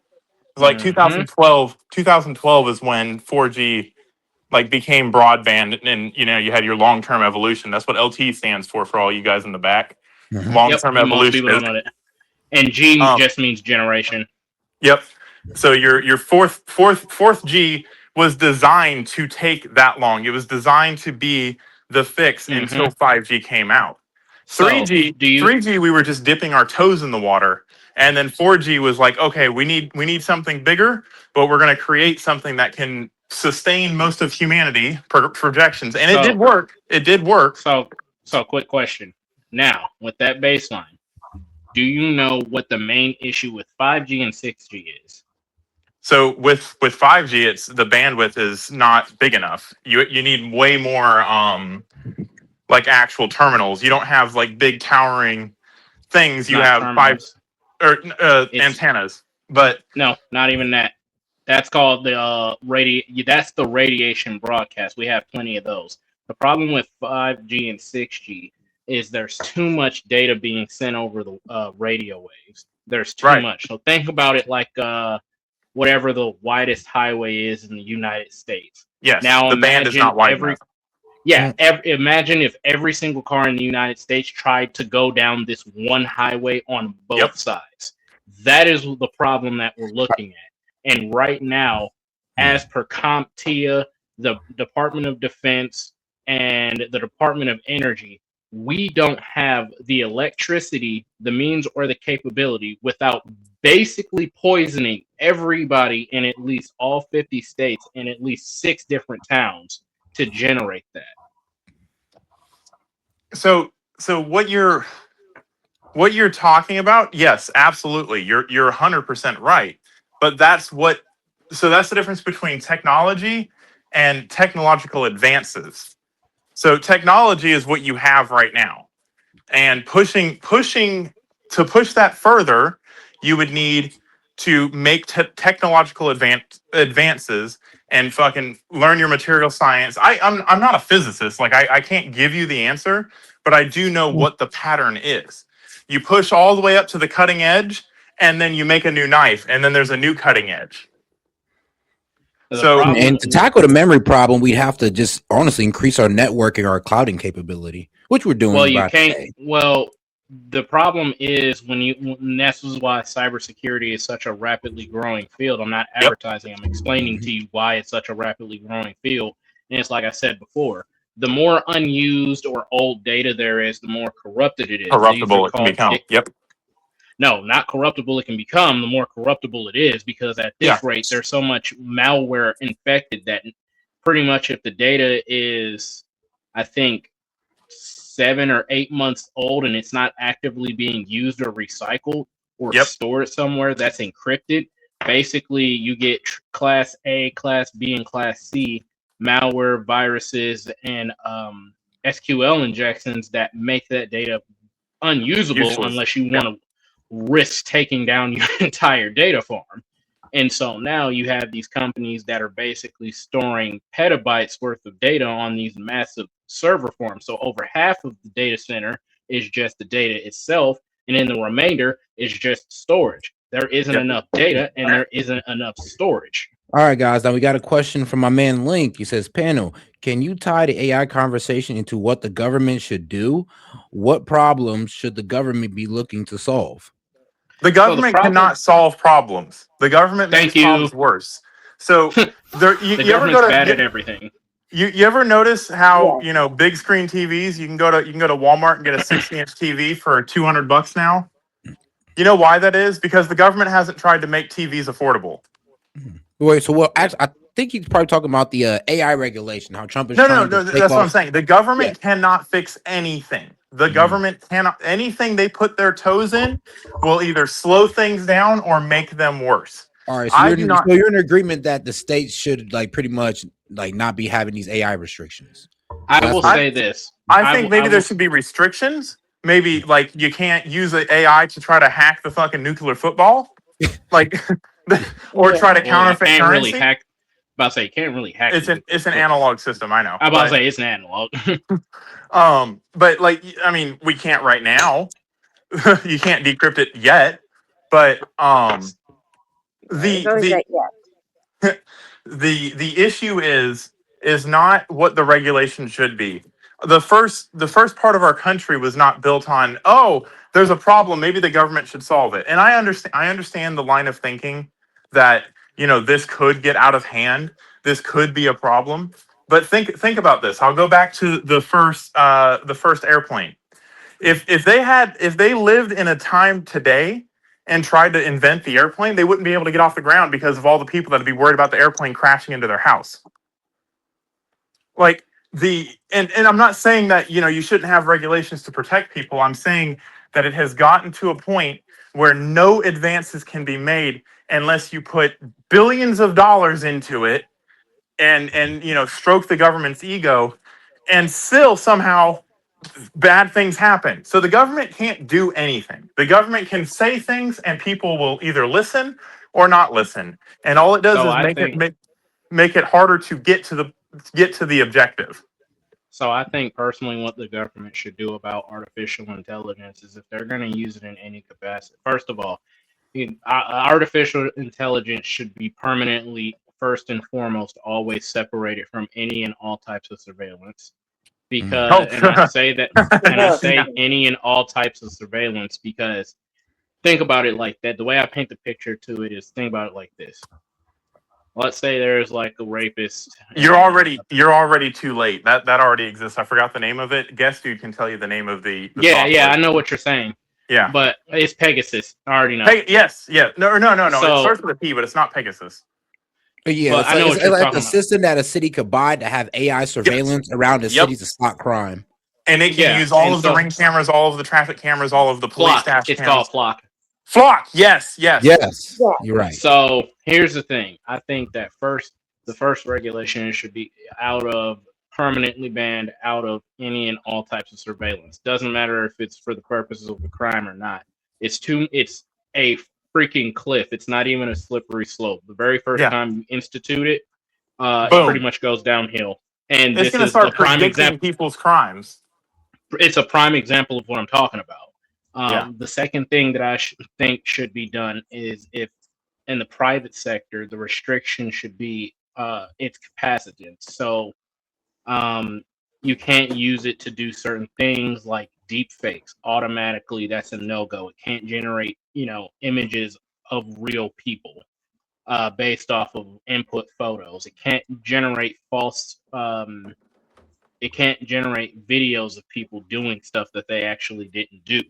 was like 2012. 2012 is when 4G became broadband, and you had your long-term evolution. That's what LT stands for all you guys in the back. Long-term evolution. Most people don't know that. And G just means generation. Yep. So your fourth G was designed to take that long. It was designed to be the fix until 5G came out. 3G, we were just dipping our toes in the water, and then 4G was like, okay, we need something bigger, but we're going to create something that can sustain most of humanity projections, and it did work. It did work. So quick question. Now, with that baseline, Do you know what the main issue with 5G and 6G is? So with 5G, it's the bandwidth is not big enough. You need way more like actual terminals. You don't have like big towering things. It's You not have five terminals. or It's antennas. But no, not even that. That's called the That's the radiation broadcast. We have plenty of those. The problem with 5G and 6G is there's too much data being sent over the radio waves. There's too right, much. So think about it like whatever the widest highway is in the United States. yes, Now the band is not wide enough. imagine if every single car in the United States tried to go down this one highway on Yep. both sides. That is the problem that we're looking at. And right now, as per CompTIA, the Department of Defense, and the Department of Energy, we don't have the electricity, the means, or the capability without basically poisoning everybody in at least all 50 states and at least 6 different towns to generate that. So what you're talking about, yes, absolutely. You're 100% right. But that's the difference between technology and technological advances. So technology is what you have right now. And pushing to push that further, you would need to make technological advances and fucking learn your material science. I'm not a physicist, like I can't give you the answer, but I do know what the pattern is. You push all the way up to the cutting edge, and then you make a new knife, and then there's a new cutting edge. The So problem, And to tackle the memory problem, we'd have to just honestly increase our networking, our clouding capability, which we're doing. well, you by can't. today. Well, the problem is and this is why cybersecurity is such a rapidly growing field. I'm not Yep. advertising. I'm explaining to you why it's such a rapidly growing field. And it's like I said before, the more unused or old data there is, the more corrupted it is. These are corruptible it can called become. Yep. no, not corruptible it can become, the more corruptible it is, because at Yeah. this rate, there's so much malware infected that pretty much if the data is, I think, 7 or 8 months old and it's not actively being used or recycled or Yep. stored somewhere that's encrypted, basically you get class A, class B, and class C malware, viruses, and SQL injections that make that data unusable Useless. unless you Yep. want to risk taking down your entire data farm. And so now you have these companies that are basically storing petabytes worth of data on these massive server farms. So over half of the data center is just the data itself, and then the remainder is just storage. There isn't Yep. enough data and there isn't enough storage. All right, guys. Now we got a question from my man Link. He says, "Panel, can you tie the AI conversation into what the government should do? What problems should the government be looking to solve?" The government cannot solve problems. The government makes Thank you. problems worse. So there, The you ever government's go to bad at everything. you ever notice how Yeah. big screen TVs you can go to Walmart and get a 60-inch TV for $200 now? You know why that is? Because the government hasn't tried to make TVs affordable. Wait, so well, actually, I think he's probably talking about the AI regulation. How Trump is No, trying to take that's what I'm off. saying. The government cannot fix anything. The government cannot, anything they put their toes in will either slow things down or make them worse. All right, so you're in agreement that the states should like pretty much like not be having these AI restrictions. I will say this. I think maybe there should be restrictions. Maybe like you can't use the AI to try to hack the fucking nuclear football, like, or try to counterfeit you can't currency. Really hack. About to say you can't really hack. It's an analog system. I know. I'm about to say it's an analog. But like, I mean, we can't right now. You can't decrypt it yet. But There's always that yet. the issue is not what the regulation should be. The first part of our country was not built on, oh, there's a problem, maybe the government should solve it. And I understand the line of thinking that this could get out of hand, this could be a problem. But think about this. I'll go back to the first airplane. If they lived in a time today and tried to invent the airplane, they wouldn't be able to get off the ground because of all the people that would be worried about the airplane crashing into their house. Like and I'm not saying that you shouldn't have regulations to protect people. I'm saying that it has gotten to a point where no advances can be made unless you put billions of dollars into it and stroke the government's ego, and still somehow bad things happen. So the government can't do anything. The government can say things and people will either listen or not listen. And all it does So is I make it think make it harder to get to the objective. so. I think personally, what the government should do about artificial intelligence is if they're going to use it in any capacity. First of all, artificial intelligence should be permanently, first and foremost, always separated from any and all types of surveillance. Oh, Because, and I say that, and I yeah. say any and all types of surveillance because think about it like that. The way I paint the picture to it is think about it like this. Let's say there's like a rapist. You're And, already too late. That already exists. I forgot the name of it. Guest dude can tell you the name of the yeah, software. I know what you're saying. Yeah. But it's Pegasus. I already know. Yes. Yeah. No. It So, starts with a P, but it's not Pegasus. Yeah, but it's I like know it's what you're like talking a about. system that a city could buy to have AI surveillance around the Yep. city to stop crime. And it can Yeah, use all and of the so ring cameras, all of the traffic cameras, all of the police Flock. dash It's cams. called Flock. Flock. Yes. Yes, Yeah. you're right. So here's the thing. I think that the first regulation should be out of permanently banned out of any and all types of surveillance. Doesn't matter if it's for the purposes of a crime or not. It's a freaking cliff. It's not even a slippery slope. The very first Yeah. time you institute it, it pretty Boom. much goes downhill. And It's this going to is a start prime predicting example. people's crimes. It's a prime example of what I'm talking about. Yeah. The second thing that I think should be done is if in the private sector, the restriction should be its capacitance. So you can't use it to do certain things like deep fakes. Automatically, that's a no-go. It can't generate, images of real people based off of input photos. It can't generate false. It can't generate videos of people doing stuff that they actually didn't do.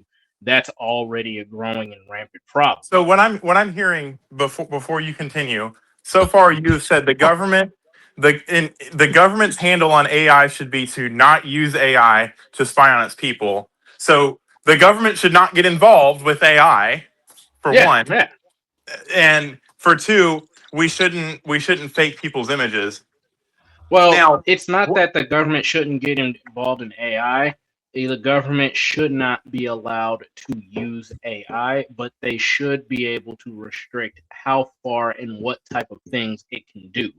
That's already a growing and rampant problem. So what I'm hearing before you continue, so far you've said the government's handle on AI should be to not use AI to spy on its people. So the government should not get involved with AI for one, Yeah. and for two, we shouldn't fake people's images. Well, Now, it's not that the government shouldn't get involved in AI. The government should not be allowed to use AI, but they should be able to restrict how far and what type of things it can do.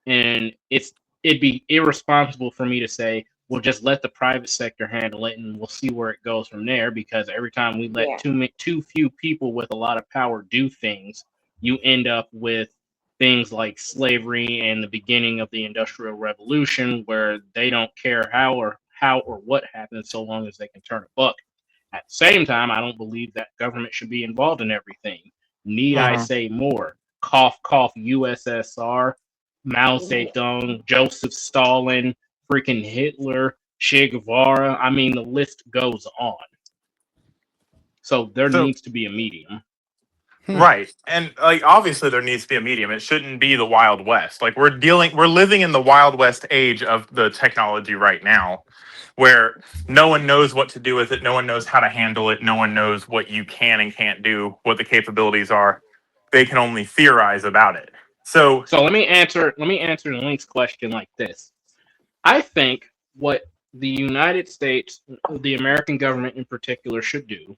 And it'd be irresponsible for me to say, well, just let the private sector handle it, and we'll see where it goes from there. Because every time we let Yeah. too few people with a lot of power do things, you end up with things like slavery and the beginning of the Industrial Revolution, where they don't care how or what happens so long as they can turn a buck. At the same time, I don't believe that government should be involved in everything. Need I mhm. say more? Cough, cough, USSR, Mao Zedong, Joseph Stalin, freaking Hitler, Che Guevara. I mean, the list goes on. So there So needs to be a medium. right. And like obviously there needs to be a medium. It shouldn't be the Wild West. Like we're living in the Wild West age of the technology right now where no one knows what to do with it, no one knows how to handle it, no one knows what you can and can't do, what the capabilities are. They can only theorize about it. So, So let me answer Link's question like this. I think what the United States, the American government in particular, should do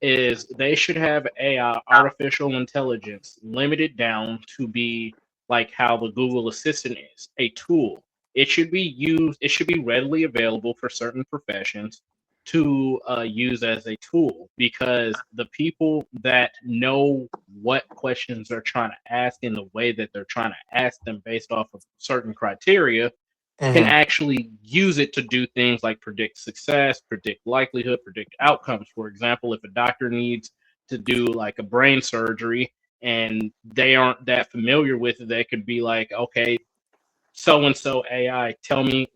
is they should have AI, artificial intelligence, limited down to be like how the Google Assistant is, a tool. It should be used, it should be readily available for certain professions to use as a tool because the people that know what questions they're trying to ask in the way that they're trying to ask them based off of certain criteria can mhm. actually use it to do things like predict success, predict likelihood, predict outcomes. For example, if a doctor needs to do like a brain surgery and they aren't that familiar with it, they could be like, okay, so and so AI,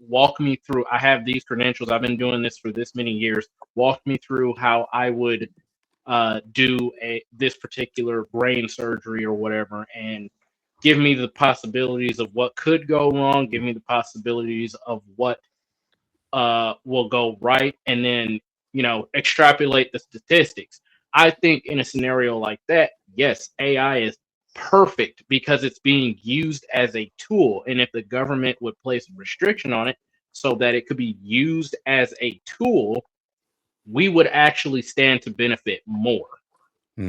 walk me through. I have these credentials. I've been doing this for this many years. Walk me through how I would do this particular brain surgery or whatever, and give me the possibilities of what could go wrong. Give me the possibilities of what will go right, and then extrapolate the statistics. I think in a scenario like that, yes, AI is perfect because it's being used as a tool. And if the government would place a restriction on it so that it could be used as a tool, we would actually stand to benefit more.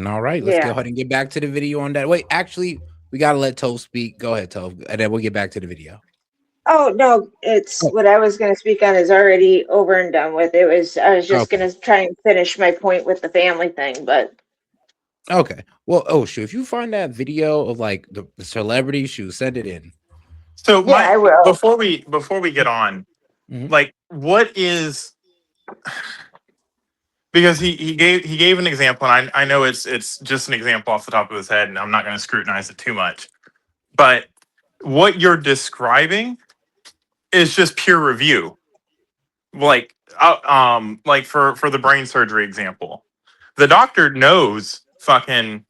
All right, let's go Yeah. ahead and get back to the video on that. Wait, actually, we gotta let Tove speak. Go ahead, Tove, and then we'll get back to the video. Oh no, it's Oh, what I was going to speak on is already over and done with. I was just okay. going to try and finish my point with the family thing, but Okay. Well, oh shoot, if you find that video of like the celebrity, shoot, send it in. So yeah, my I will. before we get on, Mhm. like what is, because he gave an example, and I know it's just an example off the top of his head, and I'm not going to scrutinize it too much. But what you're describing is just peer review. Like for the brain surgery example, the doctor knows fucking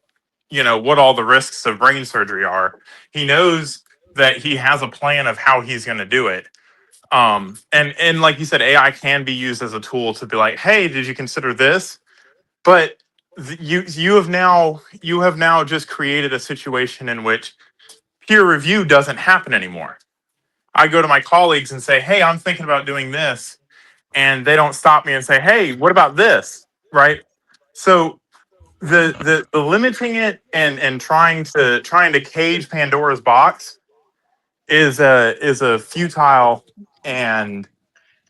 what all the risks of brain surgery are. He knows that he has a plan of how he's going to do it. And like you said, AI can be used as a tool to be like, hey, did you consider this? But you have now just created a situation in which peer review doesn't happen anymore. I go to my colleagues and say, hey, I'm thinking about doing this, and they don't stop me and say, hey, what about this? Right? So the limiting it and trying to cage Pandora's box is a futile, and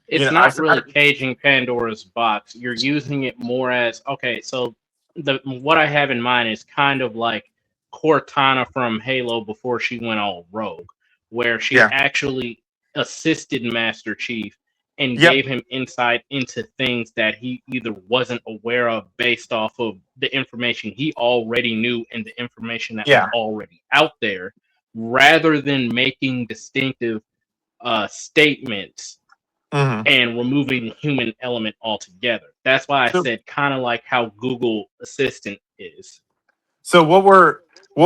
It's I, not really caging Pandora's box. You're using it more as, okay, so the what I have in mind is kind of like Cortana from Halo before she went all rogue, where she yeah, actually assisted Master Chief and yep, gave him insight into things that he either wasn't aware of based off of the information he already knew and the information that was yeah, already out there, rather than making distinctive statements hmm. and removing the human element altogether. That's why I So said kind of like how Google Assistant is. so what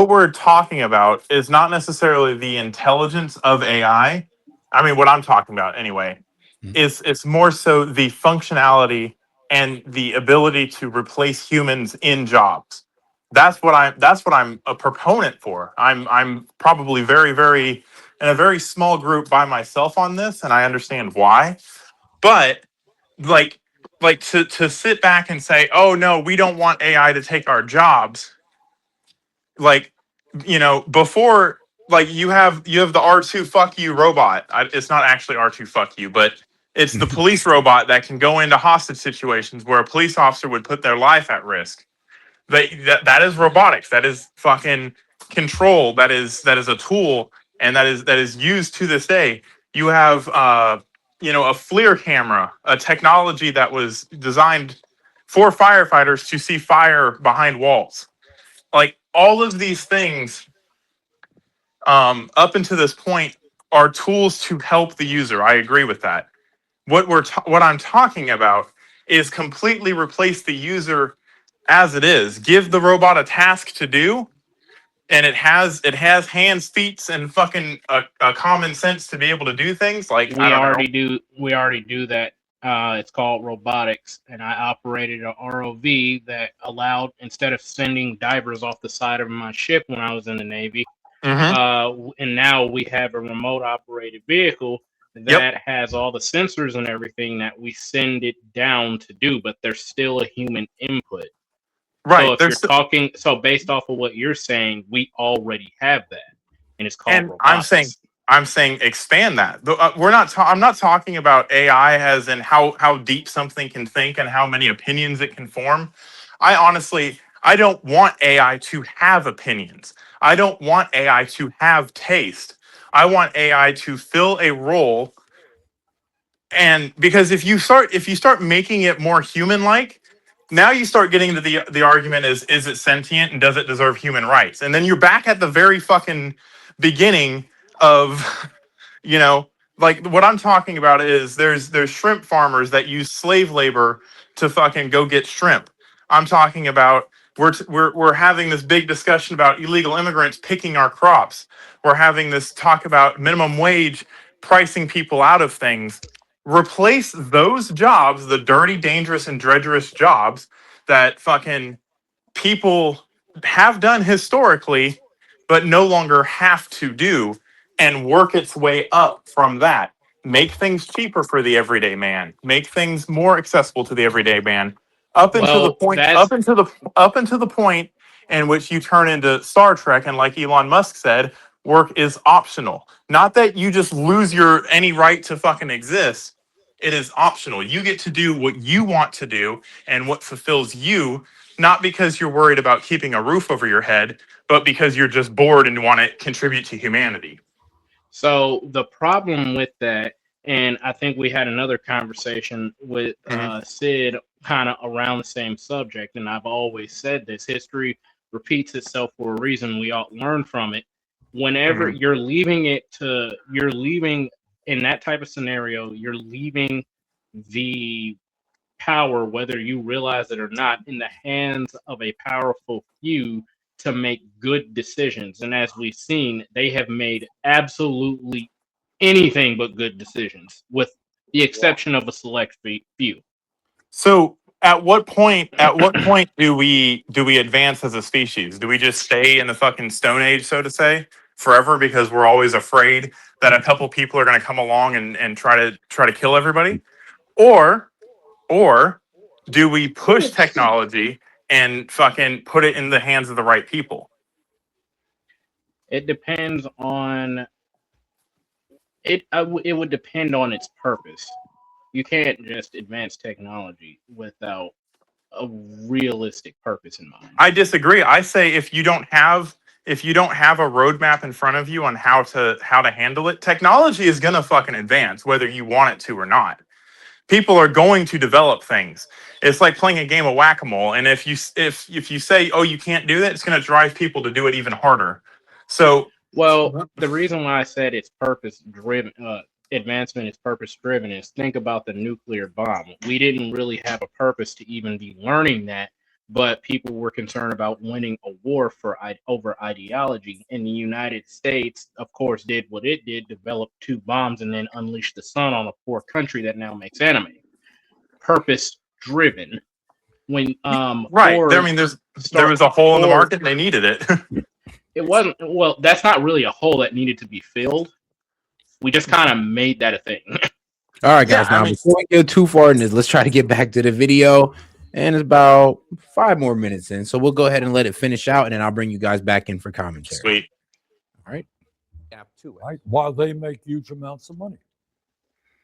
we're talking about is not necessarily the intelligence of AI. I mean, what I'm talking about anyway Mhm. is it's more so the functionality and the ability to replace humans in jobs. That's what I'm a proponent for. I'm probably very in a very small group by myself on this, and I understand why. But like to sit back and say, "Oh no, we don't want AI to take our jobs." Like, before, like you have the R2 fuck you robot. It's not actually R2 fuck you, but it's the police robot that can go into hostage situations where a police officer would put their life at risk. That is robotics. That is fucking control. That is a tool, and that is used to this day. You have a FLIR camera, a technology that was designed for firefighters to see fire behind walls. Like all of these things, up until this point, are tools to help the user. I agree with that. What I'm talking about is completely replace the user as it is. Give the robot a task to do, and it has hands, feet, and fucking a common sense to be able to do things. Like, I We don't know. already do. We already do that. It's called robotics, and I operated a ROV that allowed, instead of sending divers off the side of my ship when I was in the Navy, Mm-hmm. and now we have a remote operated vehicle Yep. that has all the sensors and everything that we send it down to do, but there's still a human input. So Right. if you're talking, so based off of what you're saying, we already have that, and it's called And I'm saying expand that. We're not. I'm not talking about AI as in how deep something can think and how many opinions it can form. I don't want AI to have opinions. I don't want AI to have taste. I want AI to fill a role. And because if you start making it more human like, now you start getting into the argument is it sentient and does it deserve human rights? And then you're back at the very fucking beginning of you know like what I'm talking about is there's shrimp farmers that use slave labor to fucking go get shrimp. I'm talking about we're having this big discussion about illegal immigrants picking our crops. We're having this talk about minimum wage pricing people out of things. replace those jobs, the dirty, dangerous, and treacherous jobs that fucking people have done historically, but no longer have to do, and work its way up from that. Make things cheaper for the everyday man. Make things more accessible to the everyday man. Up until the Well, point, that's up until the point in which you turn into Star Trek, and like Elon Musk said, work is optional. Not that you just lose your any right to fucking exist. It is optional. You get to do what you want to do and what fulfills you, not because you're worried about keeping a roof over your head, but because you're just bored and want to contribute to humanity. so the problem with that, and I think we had another conversation with Sid kind of around the same subject, and I've always said this: history repeats itself for a reason. We all learn from it. Whenever Mhm. you're leaving in that type of scenario, you're leaving the power, whether you realize it or not, in the hands of a powerful few to make good decisions. And as we've seen, they have made absolutely anything but good decisions, with the exception of a select few. So at what point do we advance as a species? Do we just stay in the fucking stone age, so to say, forever because we're always afraid that a couple people are going to come along and try to kill everybody? Or or do we push technology and fucking put it in the hands of the right people? It depends on it. It would depend on its purpose. You can't just advance technology without a realistic purpose in mind. I disagree. I say if you don't have a roadmap in front of you on how to handle it, technology is gonna fucking advance whether you want it to or not. People are going to develop things. It's like playing a game of whack-a-mole, and if you say, "Oh, you can't do that," it's going to drive people to do it even harder. So, Well, the reason why I said it's purpose driven, advancement is purpose driven, is think about the nuclear bomb. We didn't really have a purpose to even be learning that, but people were concerned about winning a war over ideology. And the United States, of course, did what it did: develop two bombs and then unleash the sun on a poor country that now makes anime. Purpose driven. When right, I Ford mean, there start was a hole in the Ford, market, and they needed it. it wasn't, well, that's not really a hole that needed to be filled. We just kind of made that a thing. All right, Yeah, guys. I Now, mean, before we get too far in this, let's try to get back to the video. And it's about 5 more minutes in, so we'll go ahead and let it finish out, and then I'll bring you guys back in for commentary. sweet. All right. Gap to it. Right? While they make huge amounts of money.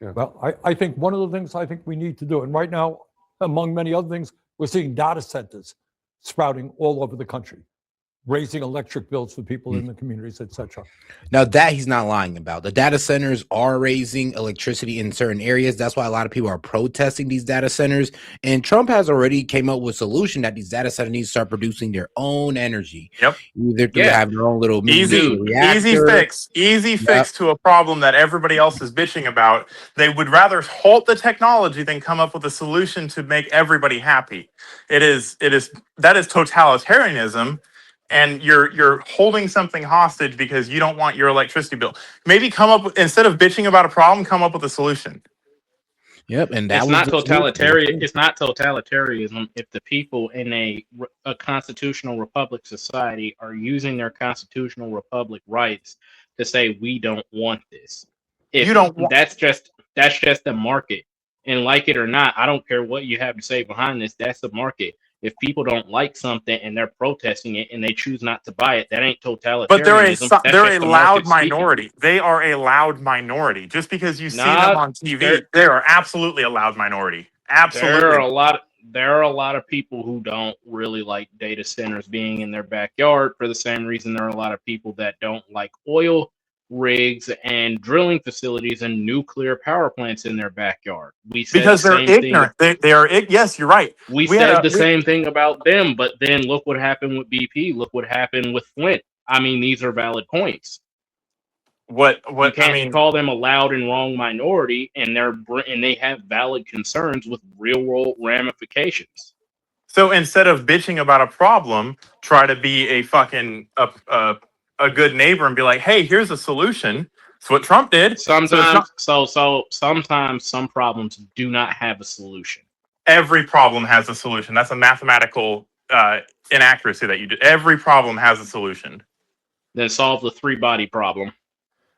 Yeah. Well, I think one of the things I think we need to do, and right now, among many other things, we're seeing data centers sprouting all over the country, raising electric bills for people in the communities, etc. Now that he's not lying about. The data centers are raising electricity in certain areas. That's why a lot of people are protesting these data centers. And Trump has already came up with a solution that these data centers need to start producing their own energy. Yep. Either to Yeah. have their own little Easy, mini easy reactor. fix, easy Yep. fix to a problem that everybody else is bitching about. They would rather halt the technology than come up with a solution to make everybody happy. That is totalitarianism, and you're holding something hostage because you don't want your electricity bill. Maybe come up with, instead of bitching about a problem, come up with a solution. Yep. And that It's was not the solution. It's not totalitarianism if the people in a constitutional republic society are using their constitutional republic rights to say we don't want this. You If don't want. that's just the market, and like it or not, I don't care what you have to say behind this. That's the market. If people don't like something and they're protesting it and they choose not to buy it, that ain't But totalitarianism. That's they're a just the loud market speaking. minority. They are a loud minority. Just because you see them Nah, on they're TV, they are absolutely a loud minority. There are Absolutely. a lot of people who don't really like data centers being in their backyard for the same reason there are a lot of people that don't like oil rigs and drilling facilities and nuclear power plants in their backyard. We said the Because they're same thing. ignorant. They are. Yes, you're right. We We had said a. the same thing about them, but then look what happened with BP. Look what happened with Flint. I mean, these are valid points. What? You I can't mean, call them a loud and wrong minority, and they have valid concerns with real world ramifications. so instead of bitching about a problem, try to be a fucking a good neighbor and be like, hey, here's a solution. It's what Trump did. Sometimes, sometimes some problems do not have a solution. Every problem has a solution. That's a mathematical inaccuracy that you did. Every problem has a solution. Then solve the 3-body problem.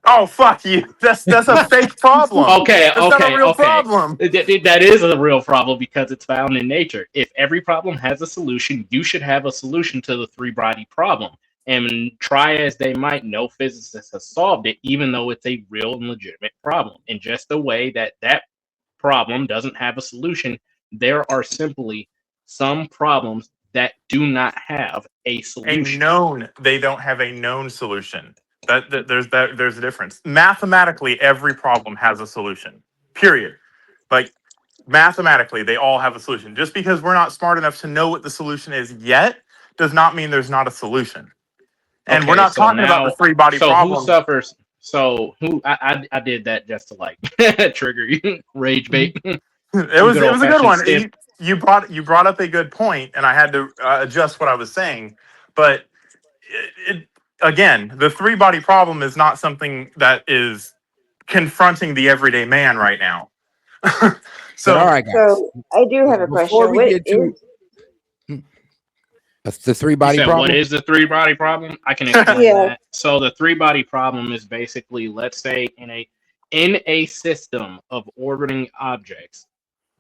Oh, fuck you. That's a fake problem. Okay, That's not a real problem. That is a real problem because it's found in nature. If every problem has a solution, you should have a solution to the 3-body problem. And try as they might, no physicist has solved it, even though it's a real and legitimate problem. In just the way that that problem doesn't have a solution, there are simply some problems that do not have a solution. They don't have a known solution. There's a difference. Mathematically, every problem has a solution. Period. Like mathematically, they all have a solution. Just because we're not smart enough to know what the solution is yet, does not mean there's not a solution. And we're not talking about the 3-body problem. Who suffers? So who? I did that just to like trigger you, rage bait. It was a good one. You brought up a good point, and I had to adjust what I was saying. But again, the 3-body problem is not something that is confronting the everyday man right now. So, all right, guys. So I do have a question. That's the 3-body problem. What is the 3-body problem? I can explain that. So the 3-body problem is basically, let's say in a system of orbiting objects,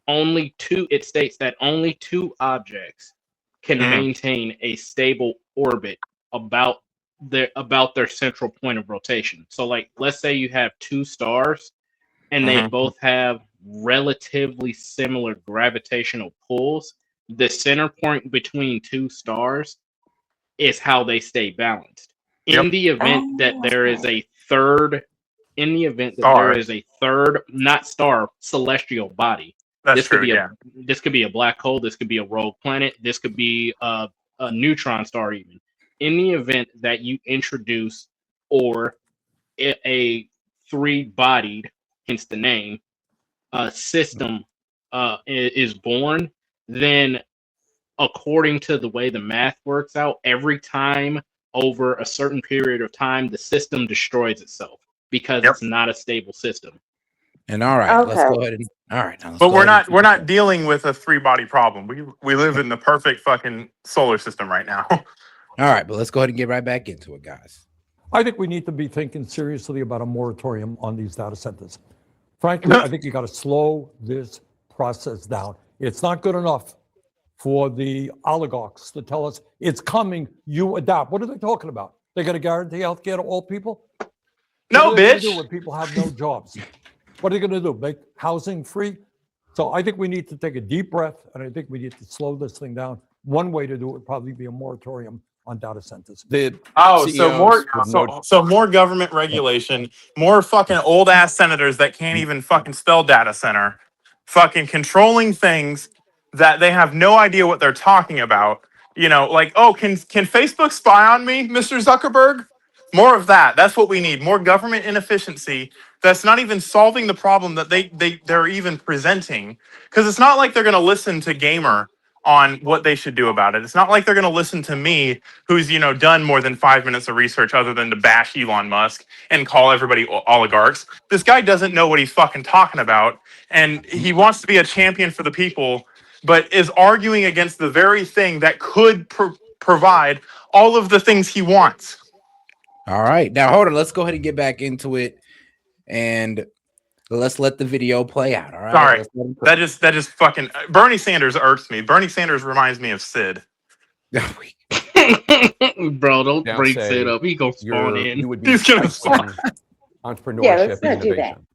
it states that only 2 objects can maintain a stable orbit about their central point of rotation. So like, let's say you have 2 stars and they both have relatively similar gravitational pulls. The center point between 2 stars is how they stay balanced. In the event that there is a third, not star, celestial body. This could be a black hole. This could be a rogue planet. This could be a neutron star even. In the event that you introduce a 3-bodied, hence the name, system is born, then according to the way the math works out, every time over a certain period of time, the system destroys itself because it's not a stable system. And all right, let's go ahead and but we're not dealing with a 3-body problem. We live in the perfect fucking solar system right now. All right, but let's go ahead and get right back into it, guys. I think we need to be thinking seriously about a moratorium on these data centers. Frankly, I think you got to slow this process down. It's not good enough for the oligarchs to tell us it's coming, you adapt. What are they talking about? They're going to guarantee health care to all people? No, what are they bitch. gonna do when people have no jobs? What are they going to do? Make housing free? So I think we need to take a deep breath, and I think we need to slow this thing down. One way to do it would probably be a moratorium on data centers. So more government regulation, more fucking old ass senators that can't even fucking spell data center, fucking controlling things that they have no idea what they're talking about. You know, like, oh, can Facebook spy on me, Mr. Zuckerberg? More of that. That's what we need. More government inefficiency. That's not even solving the problem that they're even presenting. Because it's not like they're going to listen to Gamer on what they should do about it. It's not like they're going to listen to me, who's, done more than 5 minutes of research other than to bash Elon Musk and call everybody oligarchs. This guy doesn't know what he's fucking talking about, and he wants to be a champion for the people, but is arguing against the very thing that could provide all of the things he wants. All right. Now, hold on. Let's go ahead and get back into it, and let's let the video play out. All right. That just fucking Bernie Sanders irks me. Bernie Sanders reminds me of Sid. Bro, don't bring Sid up. He gonna spawn in. He's gonna spawn. Entrepreneurship let's and not do that. innovation.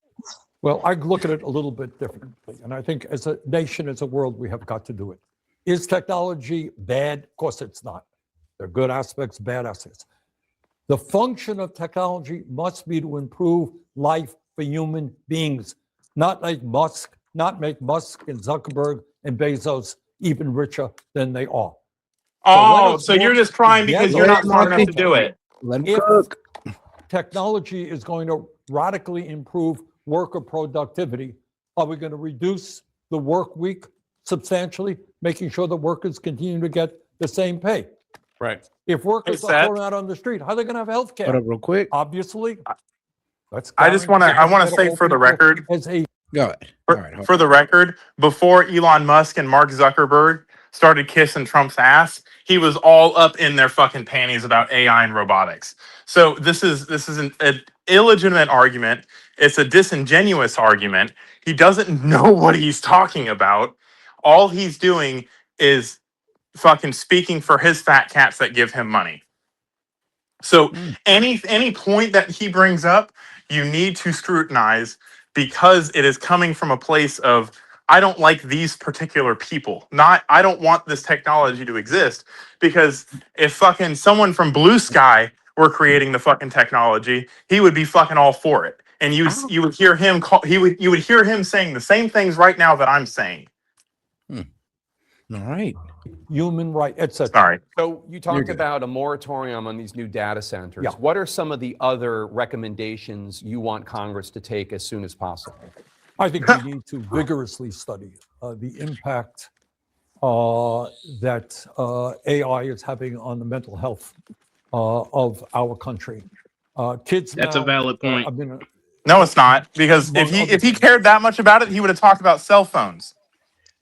Well, I look at it a little bit differently. And I think as a nation, as a world, we have got to do it. Is technology bad? Of course it's not. There are good aspects, bad aspects. The function of technology must be to improve life for human beings, not make Musk and Zuckerberg and Bezos even richer than they are. So you're just crying because you're not smart enough to do it. If technology is going to radically improve worker productivity, are we going to reduce the work week substantially, making sure that workers continue to get the same pay? Right. If workers are thrown out on the street, how are they going to have health care? Hold up real quick. Obviously. That's I just want to. I want to guaranteed say for the open record, as a Go ahead. All right. for the record, before Elon Musk and Mark Zuckerberg started kissing Trump's ass, he was all up in their fucking panties about AI and robotics. So this is an illegitimate argument. It's a disingenuous argument. He doesn't know what he's talking about. All he's doing is fucking speaking for his fat cats that give him money. So Mm. any point that he brings up, you need to scrutinize because it is coming from a place of I don't like these particular people. Not I don't want this technology to exist because if fucking someone from Blue Sky were creating the fucking technology, he would be fucking all for it. And you would hear him you would hear him saying the same things right now that I'm saying. All right. human right, etc. Sorry. So you talked good. about a moratorium on these new data centers. Yeah. What are some of the other recommendations you want Congress to take as soon as possible? I think we need to vigorously study the impact that AI is having on the mental health of our country. Kids That's now, a valid point. I mean, No, it's not because among other if he things. cared that much about it, he would have talked about cell phones.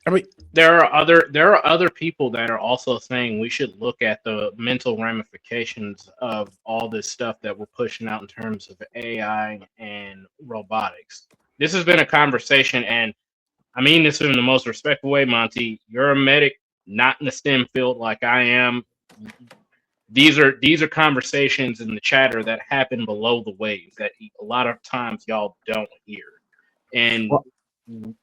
I mean, There are other people that are also saying we should look at the mental ramifications of all this stuff that we're pushing out in terms of AI and robotics. This has been a conversation, and I mean this in the most respectful way, Monty. You're a medic, not in the STEM field like I am. These are conversations in the chatter that happen below the waves that a lot of times y'all don't hear. And well,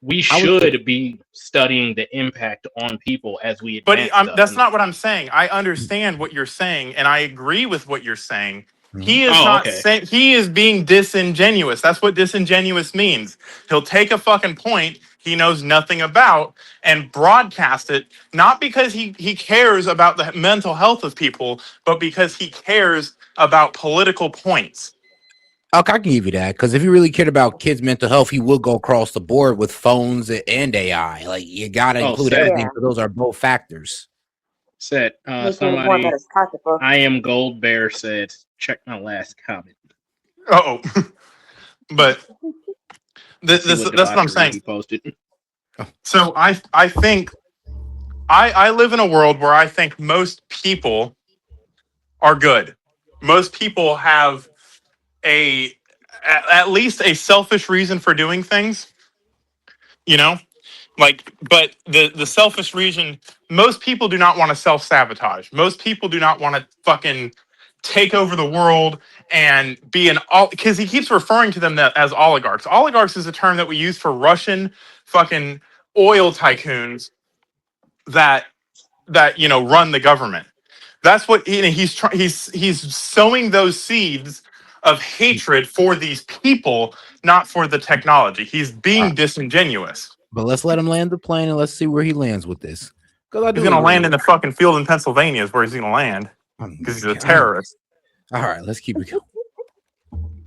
we I would say- should be studying the impact on people as we But advance stuff. that's not what I'm saying. I understand what you're saying, and I agree with what you're saying. He is Oh, not okay. saying he is being disingenuous. That's what disingenuous means. He'll take a fucking point he knows nothing about and broadcast it, not because he cares about the mental health of people, but because he cares about political points. Okay, I can give you that because if he really cared about kids' mental health, he would go across the board with phones and AI. Like you got to include Set. everything Yeah. because those are both factors. Set. Making it more about Somebody, his pocketbook. I am Gold Bear said, check my last comment. Oh, but Let's see what that's what I'm debauchery saying. he posted. So I think I live in a world where I think most people are good. Most people have at least a selfish reason for doing things, you know? Like but the selfish reason, most people do not want to self-sabotage. Most people do not want to fucking take over the world and be an all because he keeps referring to them as oligarchs. Oligarchs is a term that we use for Russian fucking oil tycoons that run the government. That's what he's sowing those seeds of hatred for these people, not for the technology. He's being disingenuous. But let's let him land the plane and let's see where he lands with this. Because I do He's gonna agree. land in the fucking field in Pennsylvania is where he's gonna land because he's a terrorist. All right, let's keep it going.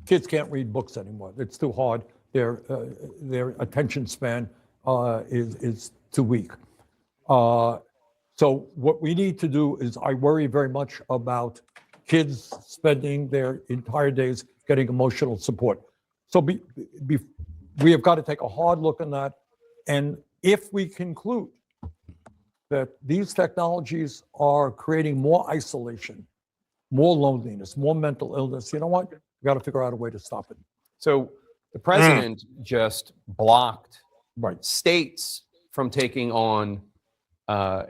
Kids can't read books anymore. It's too hard. Their attention span is too weak. So what we need to do is, I worry very much about kids spending their entire days getting emotional support. So we have got to take a hard look on that. And if we conclude that these technologies are creating more isolation, more loneliness, more mental illness, you know what? We got to figure out a way to stop it. So the president just blocked Right. states from taking on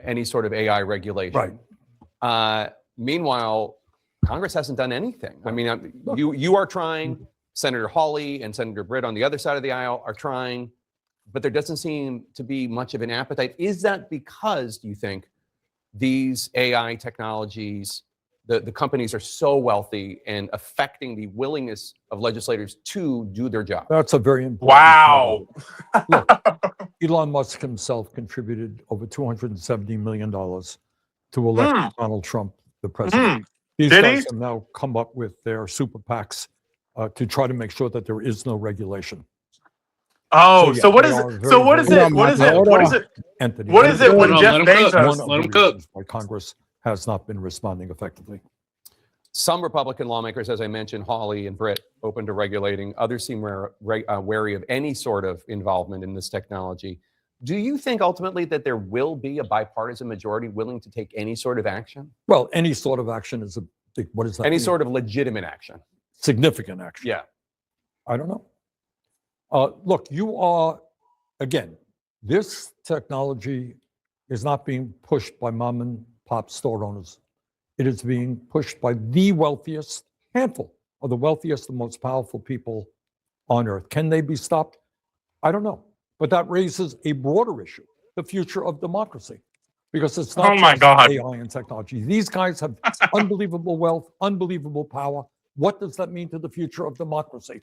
any sort of AI regulation. Right. Meanwhile, Congress hasn't done anything. I mean, you are trying. Senator Hawley and Senator Britt on the other side of the aisle are trying, but there doesn't seem to be much of an appetite. Is that because, do you think, these AI technologies, the companies are so wealthy and affecting the willingness of legislators to do their job? That's a very important Wow. Look, Elon Musk himself contributed over $270 million to elect Donald Trump, the president. These Did guys he? have now come up with their super PACs to try to make sure that there is no regulation. Oh, So, so yeah, what they is are it? very, So what very is it? What is it? Hold What on. is it? entity. What is it when Hold on, Jeff let him cook. Bezos? One of Let the him cook. reasons why Congress has not been responding effectively. Some Republican lawmakers, as I mentioned, Hawley and Britt, open to regulating. Others seem wary of any sort of involvement in this technology. Do you think ultimately that there will be a bipartisan majority willing to take any sort of action? Well, any sort of action is a big, what does that Any mean? sort of legitimate action? Significant action. Yeah. I don't know. Look, you are, again, this technology is not being pushed by mom and pop store owners. It is being pushed by the wealthiest handful of the wealthiest and most powerful people on earth. Can they be stopped? I don't know. But that raises a broader issue, the future of democracy, because it's not Oh my just God. AI and technology. These guys have unbelievable wealth, unbelievable power. What does that mean to the future of democracy?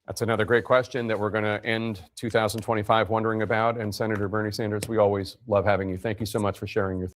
That's another great question that we're going to end 2025 wondering about. And Senator Bernie Sanders, we always love having you. Thank you so much for sharing your thoughts.